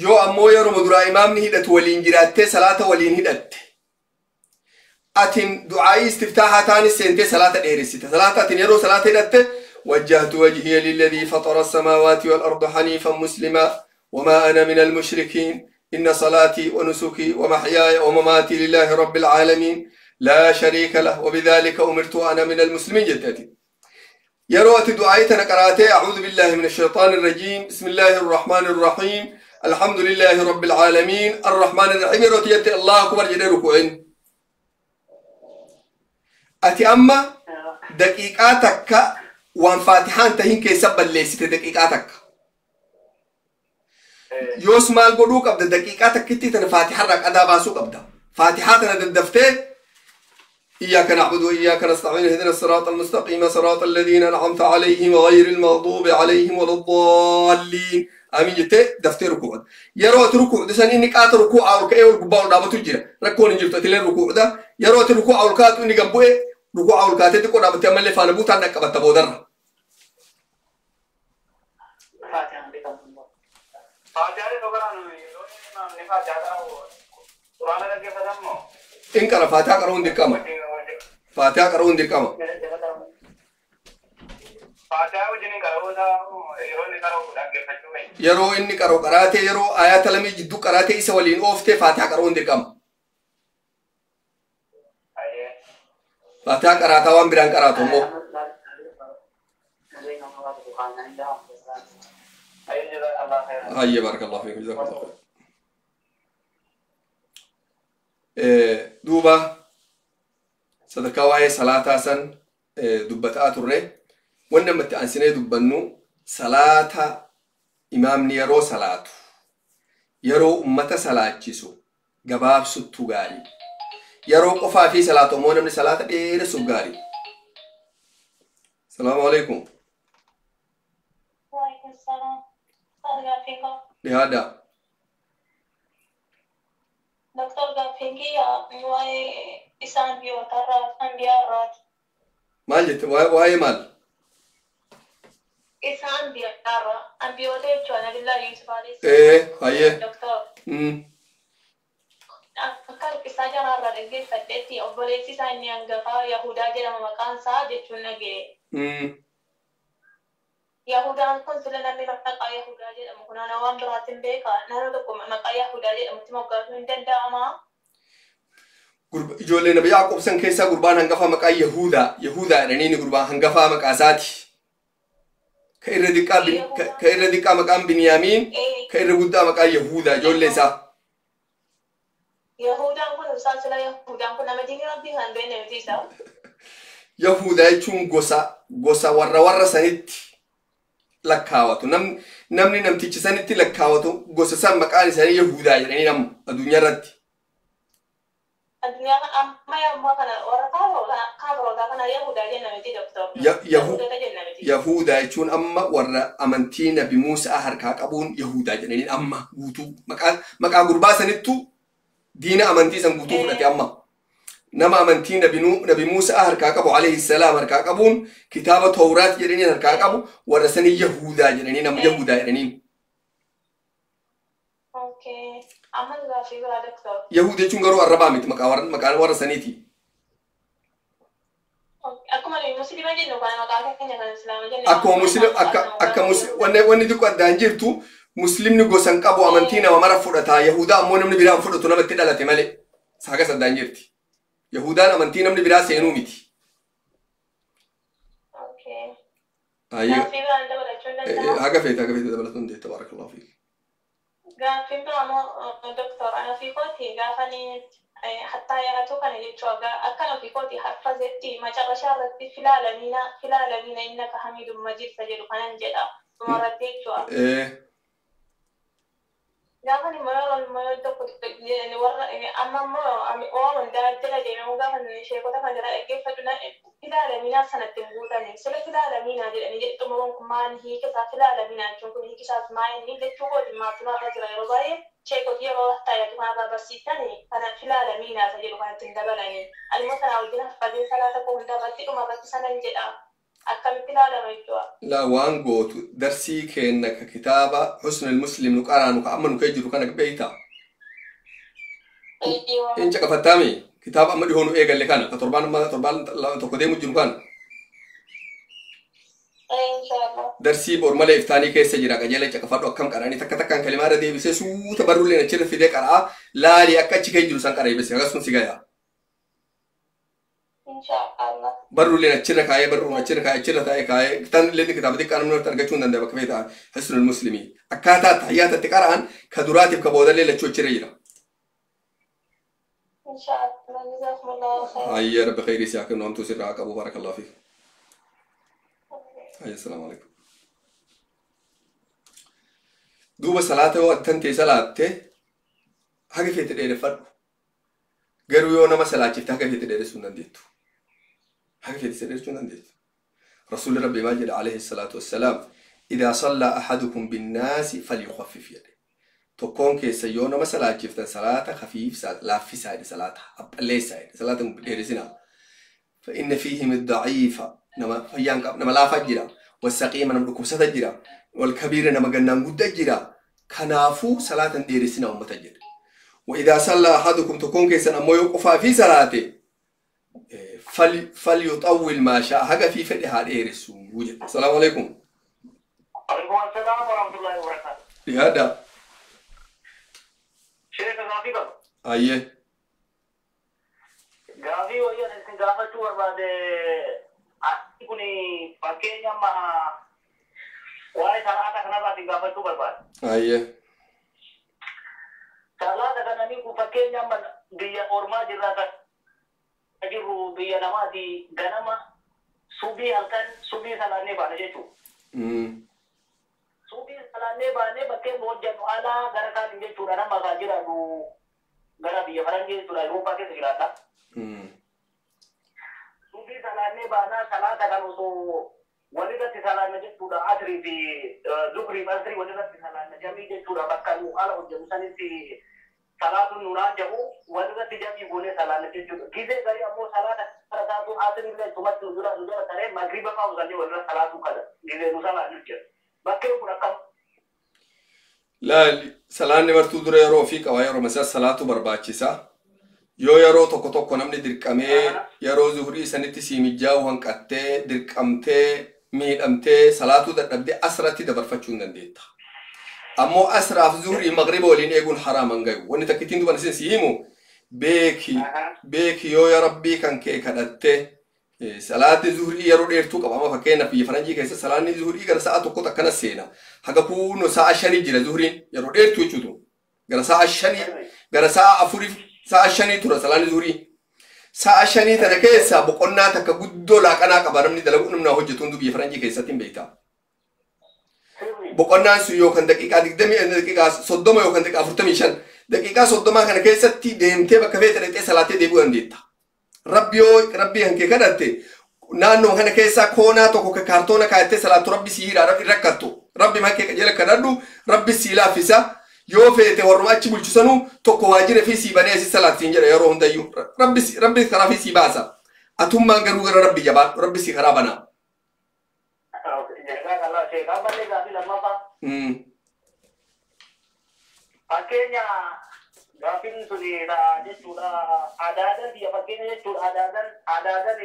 S1: Yoo ammoo yeroo duraa imaamni hidhatu waliin jiraattee salaata waliin hidhatte atin du'aa'ii istiftaahaa taanis seentee salaata dheeressite salaata atin yeroo salaata hidhatte وجهت وجهي للذي فطر السماوات والأرض حنيفا مسلما وما أنا من المشركين إن صلاتي ونسكي ومحياي ومماتي لله رب العالمين لا شريك له وبذلك أمرت وأنا من المسلمين جدتي يروت دعايتنا قراتي أعوذ بالله من الشيطان الرجيم بسم الله الرحمن الرحيم الحمد لله رب العالمين الرحمن الرحيم يروت يتي الله أكبر جدي ركوعين أتي أما دقيقاتك وان فاتحان تهين كي سب الليسي دقيقاتك يوس مال قدوك أبدا دقيقاتك كتي تنفاتحة رك أدا باسوك أبدا فاتحاتنا دفتين إياك نعبد وإياك نستعين اهدنا الصراط المستقيم صراط الذين أنعمت عليهم غير المغضوب عليهم ولا الضالين آمين جت دفتر ركوع يروت ركوع ده سنين نكات ركوع أو كأي والقبال دابا تجرا ركون جلت تلين ركوع ده يروت ركوع أو كات إني جنبه ركوع أو كات تكون دابا تعمل لي فانا بوتان نك بتبودر إن كان فاتح كرون دكامة فاتح كرون دكامة يرو إني كرو قراتي يرو آيات لم يجدو قراتي إسوالين أوفته فاتح كرون دكامة فاتح قراتا وان بران قراتو مو هاي بارك الله فيكم جزاك الله خير دوبا صدقا واي صلاة سن دبتا ترى ونما تأنسني دبنو صلاة إمام يرو صلاة يرو أمة صلاة جسو جباب ستوغاري يرو قفا في صلاة مونا من صلاة دير سوغاري السلام عليكم
S2: وعليكم السلام أرجع فيكم
S1: لهذا
S2: دكتور غافينكي واي إسان بيوتر أنبياء
S1: مال جت واي مال
S2: إسان بيوتر أنبياء جوانا بالله يوسف عليه
S1: إيه هاي
S2: دكتور أكل كساجا نارا رجع فتتي أبوليسي ساني أنجفا يهودا جرا مكان ساج جونجي يهودا كن سلنا من مكان يهودا جرا مكنا نوام براتين بيكا نارو مكان يهودا جرا متموقع من دندا أما
S1: قرب جولنا بيعقوب سن كيسا قربان هنقفا مكان يهودا رنيني قربان هنقفا مكاساتي كإر ديكا مكان بنيامين كإر قدا مكان يهودا جولسا
S2: يهودا كن سلسلة يهودا كن نمديني ربي هنبين نمتيسا
S1: يهودا يچون غوسا ورا سنت لكاوتو نمني نمتيچ سنت لكاوتو غوسا سان مكان سن يهودا يعني نم الدنيا رد
S2: الدنيا أما يا ما كان كابرو كان يهودا جنة متي دكتور
S1: يهودا يچون أما ورا أمنتينا بموسى هركا قبون يهودا يعني أما غوتو مكان غربا سنتو دين أمنتي سنغوتو فرتي أما نما أمنتي نبي موسى هركا قبو عليه السلام هركا قبون كتابة توراة جريني هركا قبو ورسني يهودا جريني نم يهودا جريني
S2: أوكي أما لا في ولا دكتور
S1: يهودا چونغرو الربامت مكان ورسنيتي
S2: أكو مالي مسلم جنو كان مكان كنيا كان إسلام جنو
S1: أكو مسلم أكا مسلم وني دكوا دانجيرتو مسلم نغوسن قبو أمنتينا ومرا فرطا يهودا أمون من بيران فرطو نما تدالتي مالي ساقا سدانجيرتي يهودا أمنتينا من بيران سينوميتي
S2: أوكي
S1: أيوه
S2: في ولا دولة
S1: هاقا فيت دبلتون دي تبارك الله فيك
S2: قافين دكتور أنا في قوتي قافني حتى يغتو كان يجوا أكلوا في قوتي حفظتي ما شغشارتي فلا مينا إنك حميد مجيد سجل كان جدا مرتي جوا قافني ما دكتور يعني ورا يعني أما ما أول ده تلاقي ما قافني شيء كذا كان جرا كيف تنا فلا مينا سنة تنبوتني سلا فلا مينا يعني جت مرون كمان هي كذا فلا مينا شو هي كذا ما يعني ده شو قد ما تنا رجلا يرضى شيء كذي يروح تايا كمان بس يتني أنا فلا مينا سجل كان تندبلني المثلا ودنا فدي ثلاثة كون دبلتي وما بس سنة جدا أكمل فلا ما يجوا
S1: لا وان قوت درسي كأنك كتابة حسن المسلم نقرأ نكأمن كيجرو كانك بيتا
S2: أيوة
S1: إنك كفتامي كتابة ما دهونو إيه قال لك أنا كتربان لا تقدموا جنوكان
S2: إن شاء الله
S1: درسي بورمالي إفتاني كيس سجرا كجيلا كفتو كم كراني تكتكان كلمة ردي بس سو تبرر لنا تشيل في ذيك لا لي أكتش كيجرو سان كراي بس هذا سون سيجايا
S2: Inshaallah.
S1: برو اللي نشرك هاي برو نشرك هاي نشرك هاي تان اللي كتاب ديك أنا منور ترجع شون عندنا بكفيتها حسن المسلمين أكاتا تحيات التكران كدرات بكبودة اللي لتشو تشريرا
S2: Inshaallah. جزاكم الله خير.
S1: هاي يا رب خير يسعدك إنه أنتم سرعك أبو بارك الله فيك هاي السلام عليكم دوب صلاة وقتن صلاة حاجة في تدير فرق غير يونا ما صلاة شفت حاجة في تدير سنة ديتو حاجة في تدير سنة ديتو رسول ربي ماجد عليه الصلاة والسلام إذا صلى أحدكم بالناس فليخفف يده تكون كيس يونا ما صلاة شفت صلاة خفيف لا في سعيد صلاة ليس صلاة مدرسنا فإن فيهم الضعيف نما لا فجرا والسقيم نما ركوب ستجرا والكبير نما جنان قد جرا كنافو صلاة ديرسنا ومتجر وإذا صلى أحدكم تكون كيسا أمو يوقف في صلاته فليطول ما شاء حاجة في فتح ديرس وجد السلام عليكم
S4: عليكم السلام ورحمة الله وبركاته.
S1: لهذا
S4: شيخ غافي بقى.
S1: أيه
S4: غافي ويا نسين غافة شو بعد أكوني بكينيا ما واي صلاة كنا بعد غافة شو بعد.
S1: أيه
S4: صلاة كنا نيجو بكينيا من بيا أورما جراتا أجيبو بيا نمادي غنما سوبي هلكن سوبي صلاة نبانة جيتو. سوبي صلاة نبانة بكين موجة نوالا غرقان جيتو نما غاجرا دو غرا بيا فرنجي تورا يوبا كي تجراتا. سوبي صلاة نبانة صلاة كانوا سو ولدت صلاة نجت تورا أدري في زكري بسري ولدت صلاة نجامي جت تورا بكانوا على وجه مسني في صلاة النوران جابو ولدت جامي بونه صلاة نجت تورا كذا غري أمو صلاة صلاة آخر من ثم تزورا تزورا ترى مغرب ما وصلني ولا صلاة كذا كذا نصلا نجت بكير بركم
S1: لا صلاة نبرتو درا يرو فيك أو يرو مثلا صلاة برباچيسا يرو توكو نمني دركامي يرو زهري سنتي سيمجاو هنكاتي دركامتي ميدامتي صلاة تبدي أسرتي دبرفتشون نديتا أمو أسرع في زهري المغرب ولين يقول حرام أنجاو وأنت تكتين دوبنا سيمو بيكي يا ربي كان كي كدتة صلاة زهري يرو ديرتو كمان فكينا في فرنجي كيس صلاة زهري كذا ساعة تكو تكنا سينا حاجة كونو ساعة شني جل زهري يرو ديرتو يشوتو كذا ساعة شني كذا ساعة أفوري ساعة شني ترى صلاة زهري ساعة شني ترى كيس بقولنا تكبدو لا كنا كبارمني دلقون منا هو جتون دو بيفرنجي كيس تيم بيتا بقولنا سويو كان دقيقة دقيقة دقيقة صدما يو كان دقيقة فرتميشان دقيقة صدما كان كيس تي دهمتي بكفيت رتي صلاة ديبو أنديتا ربي هنك كدتي نانو كان كيسا كونا توكو كارتونا كايتي صلاة ربي سيرا ربي ركعتو ربي ما كي جل كدادو ربي سيلا فيسا يو فيتي ورماتش بلشسنو توكو واجر في سيباني أسي صلاة تنجر يروهم دايو ربي خرا في سيباسا أتوم ما نقولوا ربي جبار ربي سي خرابنا
S4: Akhirnya gafin suni da jechuudha adaadaan biyya fakkeenya jechuudha adaadaan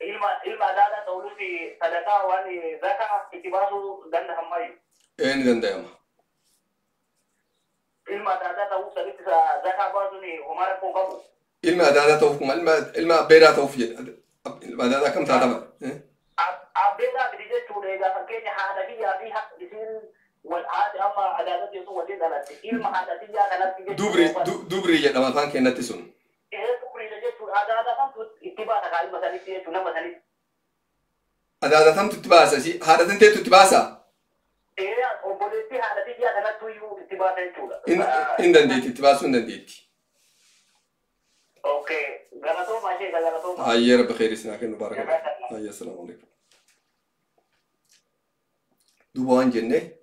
S4: ilma adaadaa ta'uu fi sadaqaa waan zakaa itti baasuu danda'amayyu.
S1: Ni danda'ama.
S4: Ilma adaadaa ta'uu saditti zakaa baasuun homaa rakkoo qabu.
S1: Ilma adaadaa ta'uuf kuma ilma abbeeraa ta'uuf jedha. Ilma adaadaa kam taatama?
S4: Abbeeraa fidi jechuudha egaa fakkeenya haadha biyyaa fi isiin والعادة أما عادات يسوع ولين على التكيل ما عادات يا كلام
S1: دبري جد ما فان كنا تسون.
S4: إيه دبري لجت عادات هم اتباع تكالي مثلا تيه تنا مثلا.
S1: عادات هم تتباع سي هذا تنت تتباع سا.
S4: إيه وبوليتي عادات يا كلام تويو اتباع تنتولا.
S1: إن دنديت تتباع سون دنديت.
S4: أوكي غلطوا ما شيء غلطوا ما.
S1: هاي رب خير سناك مبارك الله. هاي السلام عليكم. دوبان جنة.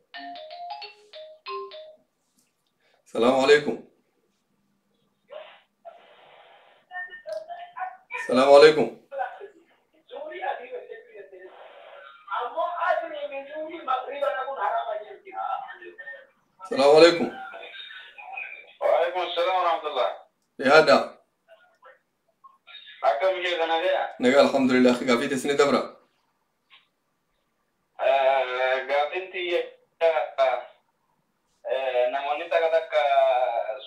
S1: السلام عليكم. السلام عليكم. السلام عليكم.
S4: وعليكم السلام ورحمة الله.
S1: يا هذا.
S4: أكمل شيء أنا جاي.
S1: نقول الحمد لله أخي قافيت سنة دبرة.
S4: قافنتي namoonni takka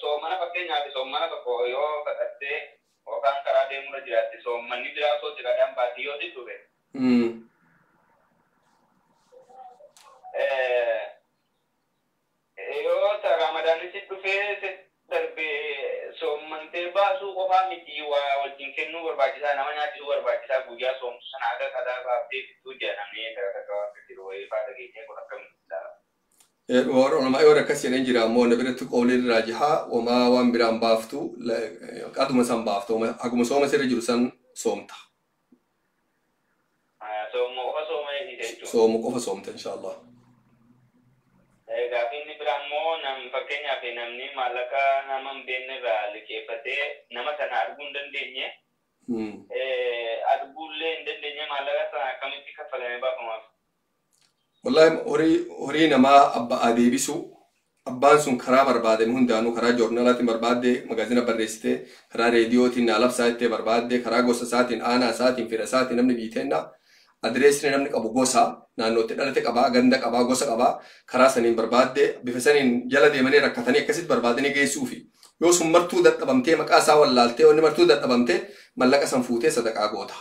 S4: soomana fakkeenyaaf soomana tokko yoo kadhattee yookaan karaa deemuu jiraatti soommanni biraa soo jiraadhaan baatee yoo dhufe. Yoo ta'e Ramadaanis dhufee darbee soommantee baasuu qofaa miti waa wajjin kennuu barbaachisaa nama nyaachisuu barbaachisaa guyyaa soomtu sana akka qadaa baaftee fixuu jedhamee takka jiru wayii faata keenyee kun akkamitti
S1: Orma yoo rakkas jedhan jira ammoo na biratti qawliin raajihaa wamaa waan biraan baaftu qaduma san baaftu akkuma sooma sirra jiru san soomta. Sooma qofa soomta inshallah.
S4: Gaafiin biraan immoo fakkeenyaaf namni maallaqa nama hin beekne irraa liqeeffatee nama sana arguu hin dandeenye. Arguullee hin dandeenye maallaqa sana akkamitti kaffalamee baafamaaf?
S1: Wallahi horii namaa abbaa deebisu abbaan sun karaa barbaadame hundaanuu karaa joornaalaatiin barbaadde magaazina barreessitee karaa reediyootiin naalabsaa ittee barbaadde karaa gosa isaatiin aanaa isaatiin fedha isaatiin namni biiteenna adreesni namni qabu gosa naannootti dhalate qabaa ganda qabaa gosa qabaa karaa saniin barbaadde bifa saniin jala deemanii rakkatanii akkasitti barbaadanii geessuufi yoo sun martuu dadhabamtee maqaa isaa wallaaltee onni martuu dadhabamtee mallaqa san fuutee sadaqaa goota.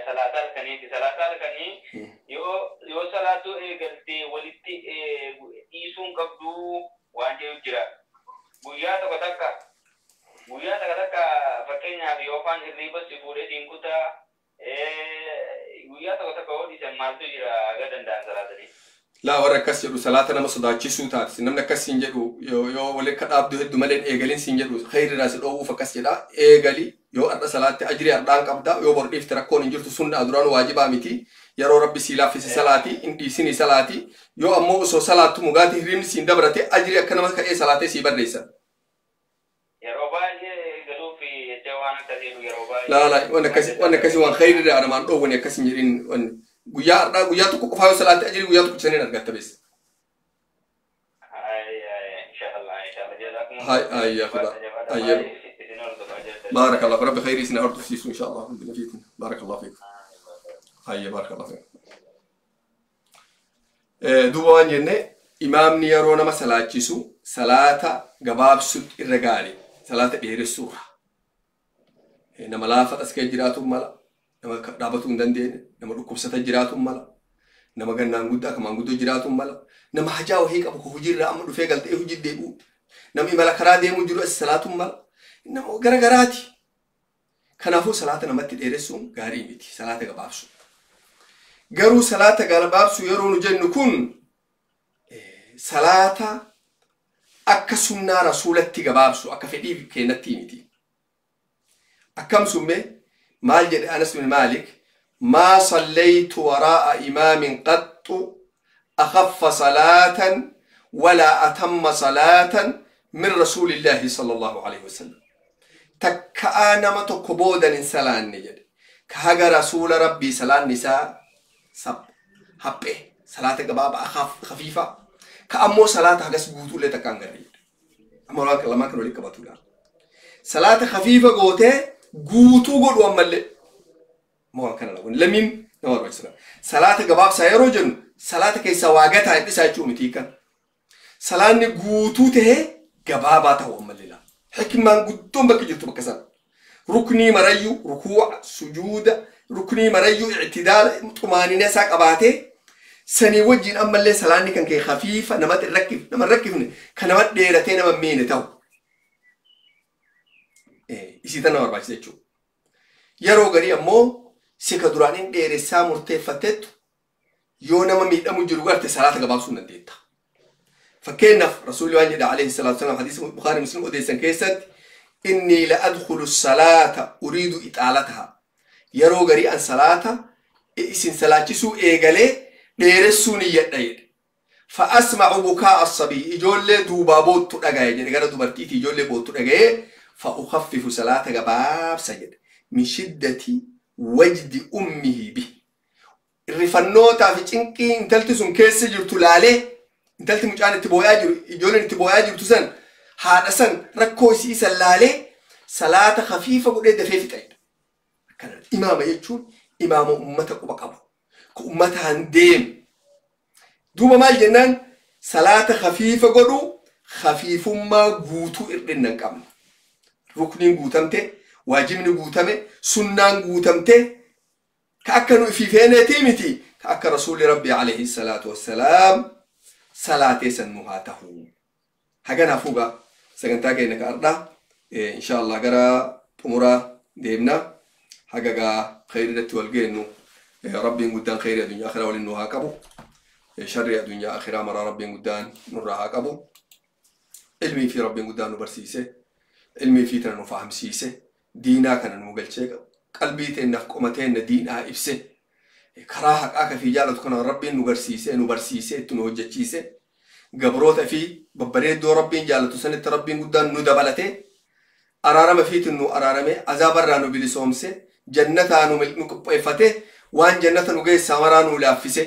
S4: Salaata halkaniiti. Salaata halkanii yoo salaatu eegaltee walitti dhiisuun qabdu waan jedhu jira. Guyyaa tokko takka fakkeenyaaf yoo afaan hirriiba si fuudhee diinkutaa guyyaa tokko takka yoo dhiisan maaltu jira aga danda'an salaatanii.
S1: Laa warra akkas jedhu salaata nama sodaachisuu taate namni akkas siin jedhu yoo waliin kadhaabdu hedduu malee eegalin siin jedhu khayriidhaa si dhoowwuuf akkas jedha eegali yoo arda salaatti ajrii ardaan qabda yoo bordhiifte rakkoon hin jirtu sunna duraan waajibaa miti yeroo rabbi sii laaffise salaati hin dhiisinii salaati yoo ammoo osoo salaattu mugaati hirribni siin dabrate ajrii akka nama ka'ee salaatee sii barreessa.
S4: Yeroo baay'ee galuuf jecha waan akkasii yeroo baay'ee.
S1: Laa waan akkasii waan khayriidhaa namaan dhoowwani akkas hin jedhin guyyaa tokko qofaa yoo salaatti ajrii guyyaa tokko saniin argatta beessa. Hay ya خدا أيه بارك الله ربي خير سنة أرض فيكم إن شاء الله ربنا فيكم بارك الله فيكم هيا بارك الله فيكم دوبان جنة إمام نيرونا ما صلاة جسوا صلاة جباب سد الرجالي صلاة بير السورة نما لا فتس كجراتهم ملا نما دابتون دندين نما ركوب ستجراتهم ملا نما جنان جودا كمان جودو جراتهم ملا نما حاجة وهيك أبو هجير رام رفيق قلت إيه هجير ديبو نما إملا كرا ديمو جرو الصلاة ملا نما غرغراتي كنافو صلاة نما تدرسون غاري ميتي صلاة جبابسو غرو صلاة جبابسو يرون جن كون صلاة أكسمنا رسولة جبابسو أكفدي كينتي ميتي أكم سمي مال جد أنس بن مالك ما صليت وراء إمام قط أخف صلاة ولا أتم صلاة من رسول الله صلى الله عليه وسلم تكأنا ما تقبودا سلان نجد كهجا رسول ربي سلان نساء سب حبه صلاة جباب أخف خفيفة كأمو صلاة هجس بوتو لتكانغري أما لك لما كانوا لك بطولا صلاة خفيفة قوته بوتو قد ومل ما كان لون لمين نور بسلا صلاة جباب سيروجن صلاة كي سواجتها يتساعدوا متيكا صلاة بوتو ته جباباته ومللا حكمة قدوم بكجتو بكسر ركني مريو ركوع سجود ركني مريو اعتدال طمانينة ساق أباته سني وجين أما اللي سلاني كان كي خفيفة نمت الركب كنمت ديرتين نمت مين تو إيشي تنور باش تشو يرو غري أمو سكدرانين ديرسا مرتفتت يونا ما ميت أمو جلوغارت صلاة جباب سنة ديتا فكينا رسول الله عليه الصلاة والسلام حديث البخاري مسلم وديسن كيست إني لأدخل الصلاة أريد إطالتها يرو غري أن صلاة إسن صلاة سو إيغالي ديرسوني يدايد فأسمع بكاء الصبي إجول دوبابوت تدغاي جنغا دوبرتيتي إجول بوت تدغاي فأخفف صلاة جباب سجد من شدة وجد أمه به الرفنوتا في تنكي انتلتسون كيس جرتو لالي انتلت مجانا تبوياجر إجولن تبوياجر تسن هذا سن ركوسي سلالي صلاة خفيفة قد دفيفة تايد كان الإمام يجون إمام أمتك وبقبو كأمتها نديم دوما مال جنان صلاة خفيفة قدو خفيفما قوتو إردنن قبل ركنين قوتمته واجبني قوتمه سنان قوتمته كأكنو في فينتي متي كأك رسول ربي عليه الصلاة والسلام صلاة سنوهاته هجنا فوقا سجنتاك إنك أردا إن شاء الله جرا أمورا ديمنا حاجة خير التوالجينو ربي قدام خير الدنيا آخرة ولنوها كبو شر الدنيا آخرة مرة ربي قدام نورها كبو علمي في ربي قدام نبرسيسه علمي في تنا نفهم سيسه دينا كنا نمقلشة قلبي تنك قمتين دينا إفسه كراهك أك في جالت كنا ربي نبرسيسه تنوجتشيسه قبروت في ببريد دو ربي جالت سنة ربي قدام ندبلته أرارم فيت إنه أرارمه عذاب الرانو بلسومسه جنة أنو نكبفته وان جنة نجي سامرانو لافسه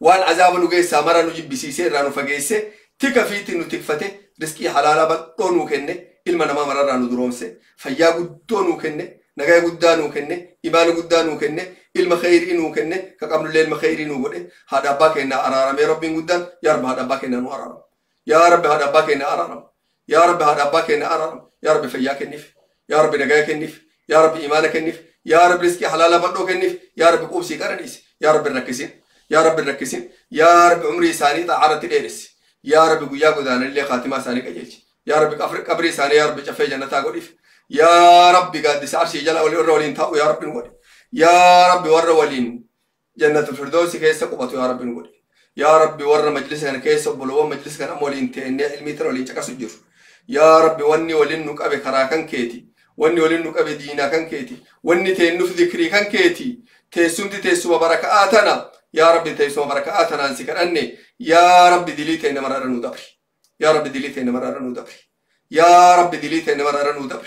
S1: وان عذاب نجي سامرانو جبسيسه رانو فجيسه تك فيت إنه تكفته رزقي حلالا بطونو كنه إلما نما مررانو درومسه فيا قدونو كنه نجاي قدانو كنه إيمان قدانو كنه إلما خيرينو كنه كقبل الليل مخيرينو قده هذا باكنا أرارم ربي قدام يا رب هذا باكنا نو أرارم يا رب هذا باكنا أرارم يا رب هذا باكنا أرارم يا رب فياك النف يا رب نجاك النف يا رب إيمانك النف يا رب رزقي حلالا بدوك النف يا رب قوسي كرنيس يا رب الركسين يا رب الركسين يا رب عمري ثاني تعارت الإرس يا رب قويا قدان اللي خاتمة ثاني كجيج يا رب قبري ثاني يا رب جفي جنة تاقوليف يا رب قاد سعرشي جلا ولين تاو يا رب نقول يا رب ور ولين جنة الفردوس كيس قبط يا رب نقول يا رب ور مجلسنا كيس بلو مجلسنا أمولين تاني المتر ولين تكسجر يا رب وني ولين نكأب كراكن كيتي وني ولين نكأب دينا كن كيتي وني تنف ذكري كن كيتي تسوم تسوى بركاتنا يا رب تسوى بركاتنا نسكر أني يا رب دليت إن مرر ندبر يا رب دليت إن مرر ندبر يا رب دليت إن مرر ندبر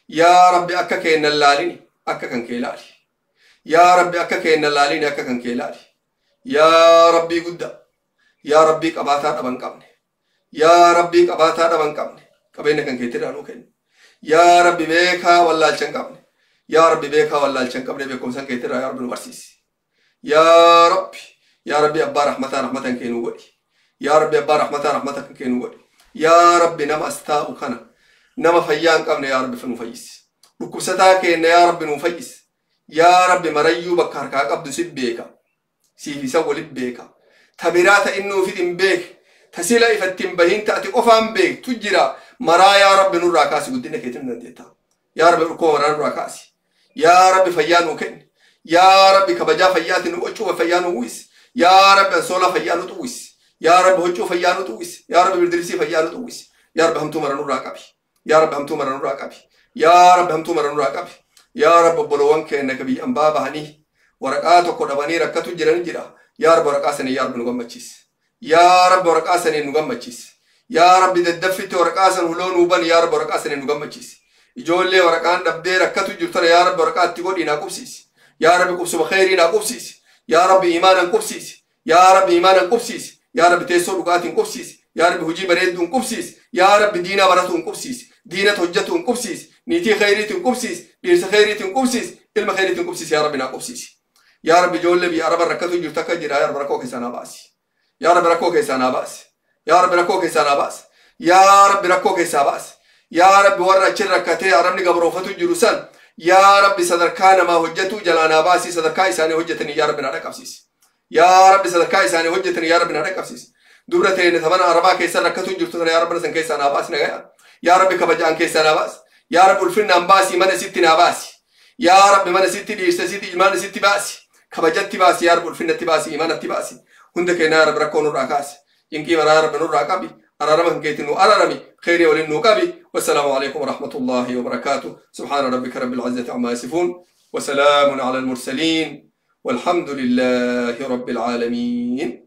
S1: يا رب أكك إن اللالين أكك كن كيلالي يا رب أكك إن اللالين أكك كن كيلالي يا ربي قدا يا ربي كباتا أبان كمني يا ربي كباتا أبان كمني كبينة كن كيتير أنو كن يا ربي بيكا والله الشنكمني يا ربي بيكا والله الشنكمني بيكم سن كيتير يا رب نورسيس يا ربي أبا رحمة كينو ولي يا ربي أبا رحمة كينو ولي يا ربي نما استاء كنا نما فيان كمني يا ربي فنفيس بكوستا كين يا ربي نفيس يا ربي مريو بكار كعبد سبيكا سيفي سوى لبيكا تبرات إنه في إمبيك تسيلا إفتم بهين تأتي أفهم بيك تجرا مرا يا رب نور راكاسي قدنا كيتم نديتا يا رب ركوع مرا نور راكاسي يا رب فيان وكن يا رب كبجا فيات نوچو فيان ويس يا رب سولا فيان تويس يا رب هجو فيان تويس يا رب بدرسي فيان تويس يا رب هم تمر نور راكابي يا رب هم تمر نور راكابي يا رب هم تمر نور راكابي يا رب بلوان كأنك بي أمبابا هني ورقاتو كودباني ركاتو جيران جيرا يا رب ورقاسني يا رب نغمچيس يا رب ورقاسني نغمچيس يا رب ددفت ورقاسن ولون وبن يا رب ورقاسني نغمچيس ijoollee waraqaan dhabdee rakkatu jirtana yaa rabbi waraqaatti godhii naa qubsiisi yaa rabbi qubsuma khayrii naa qubsiisi yaa rabbi iimaanan qubsiisi yaa rabbi iimaanan qubsiisi yaa rabbi teessoo dhugaatiin qubsiisi yaa rabbi hojii bareedduun qubsiisi yaa rabbi diinaa baratuun qubsiisi diinat hojjatuun qubsiisi niitii khayriitiin qubsiisi dhiirsa khayriitiin qubsiisi ilma khayriitiin qubsiisi yaa rabbi naa qubsiisi yaa rabbi ijoollee biyya araba rakkatu jirtu akka jira yaa rabbi rakkoo keessaa naa baasi yaa rabbi rakkoo keessaa naa baasi yaa rabbi rakkoo keessaa naa baasi yaa rabbi rakkoo keessaa baasi يا رب ورا شركته يا رب نقبروفتو جلوسان يا رب صدركانا ما هجتو جلانا باسي صدركاي ساني هجتني يا رب نادك أفسيس يا رب صدركاي ساني هجتني يا رب نادك أفسيس دبرتين ثمنا أربعة كيسان ركتو جلتو يا رب نسن كيسان أباس نجايا يا رب كبجان كيسان أباس يا رب الفن أباسي من ستنا أباسي يا رب من ستي ليش ستي إيمان ستي باسي كبجت باسي يا رب الفن تباسي إيمان تباسي هندك يا رب ركون الركاس إنكي مرا رب نور ركابي أرارم كيتنو أرارمي خيري وللنوكابي والسلام عليكم ورحمة الله وبركاته سبحان ربك رب العزة عما يصفون وسلام على المرسلين والحمد لله رب العالمين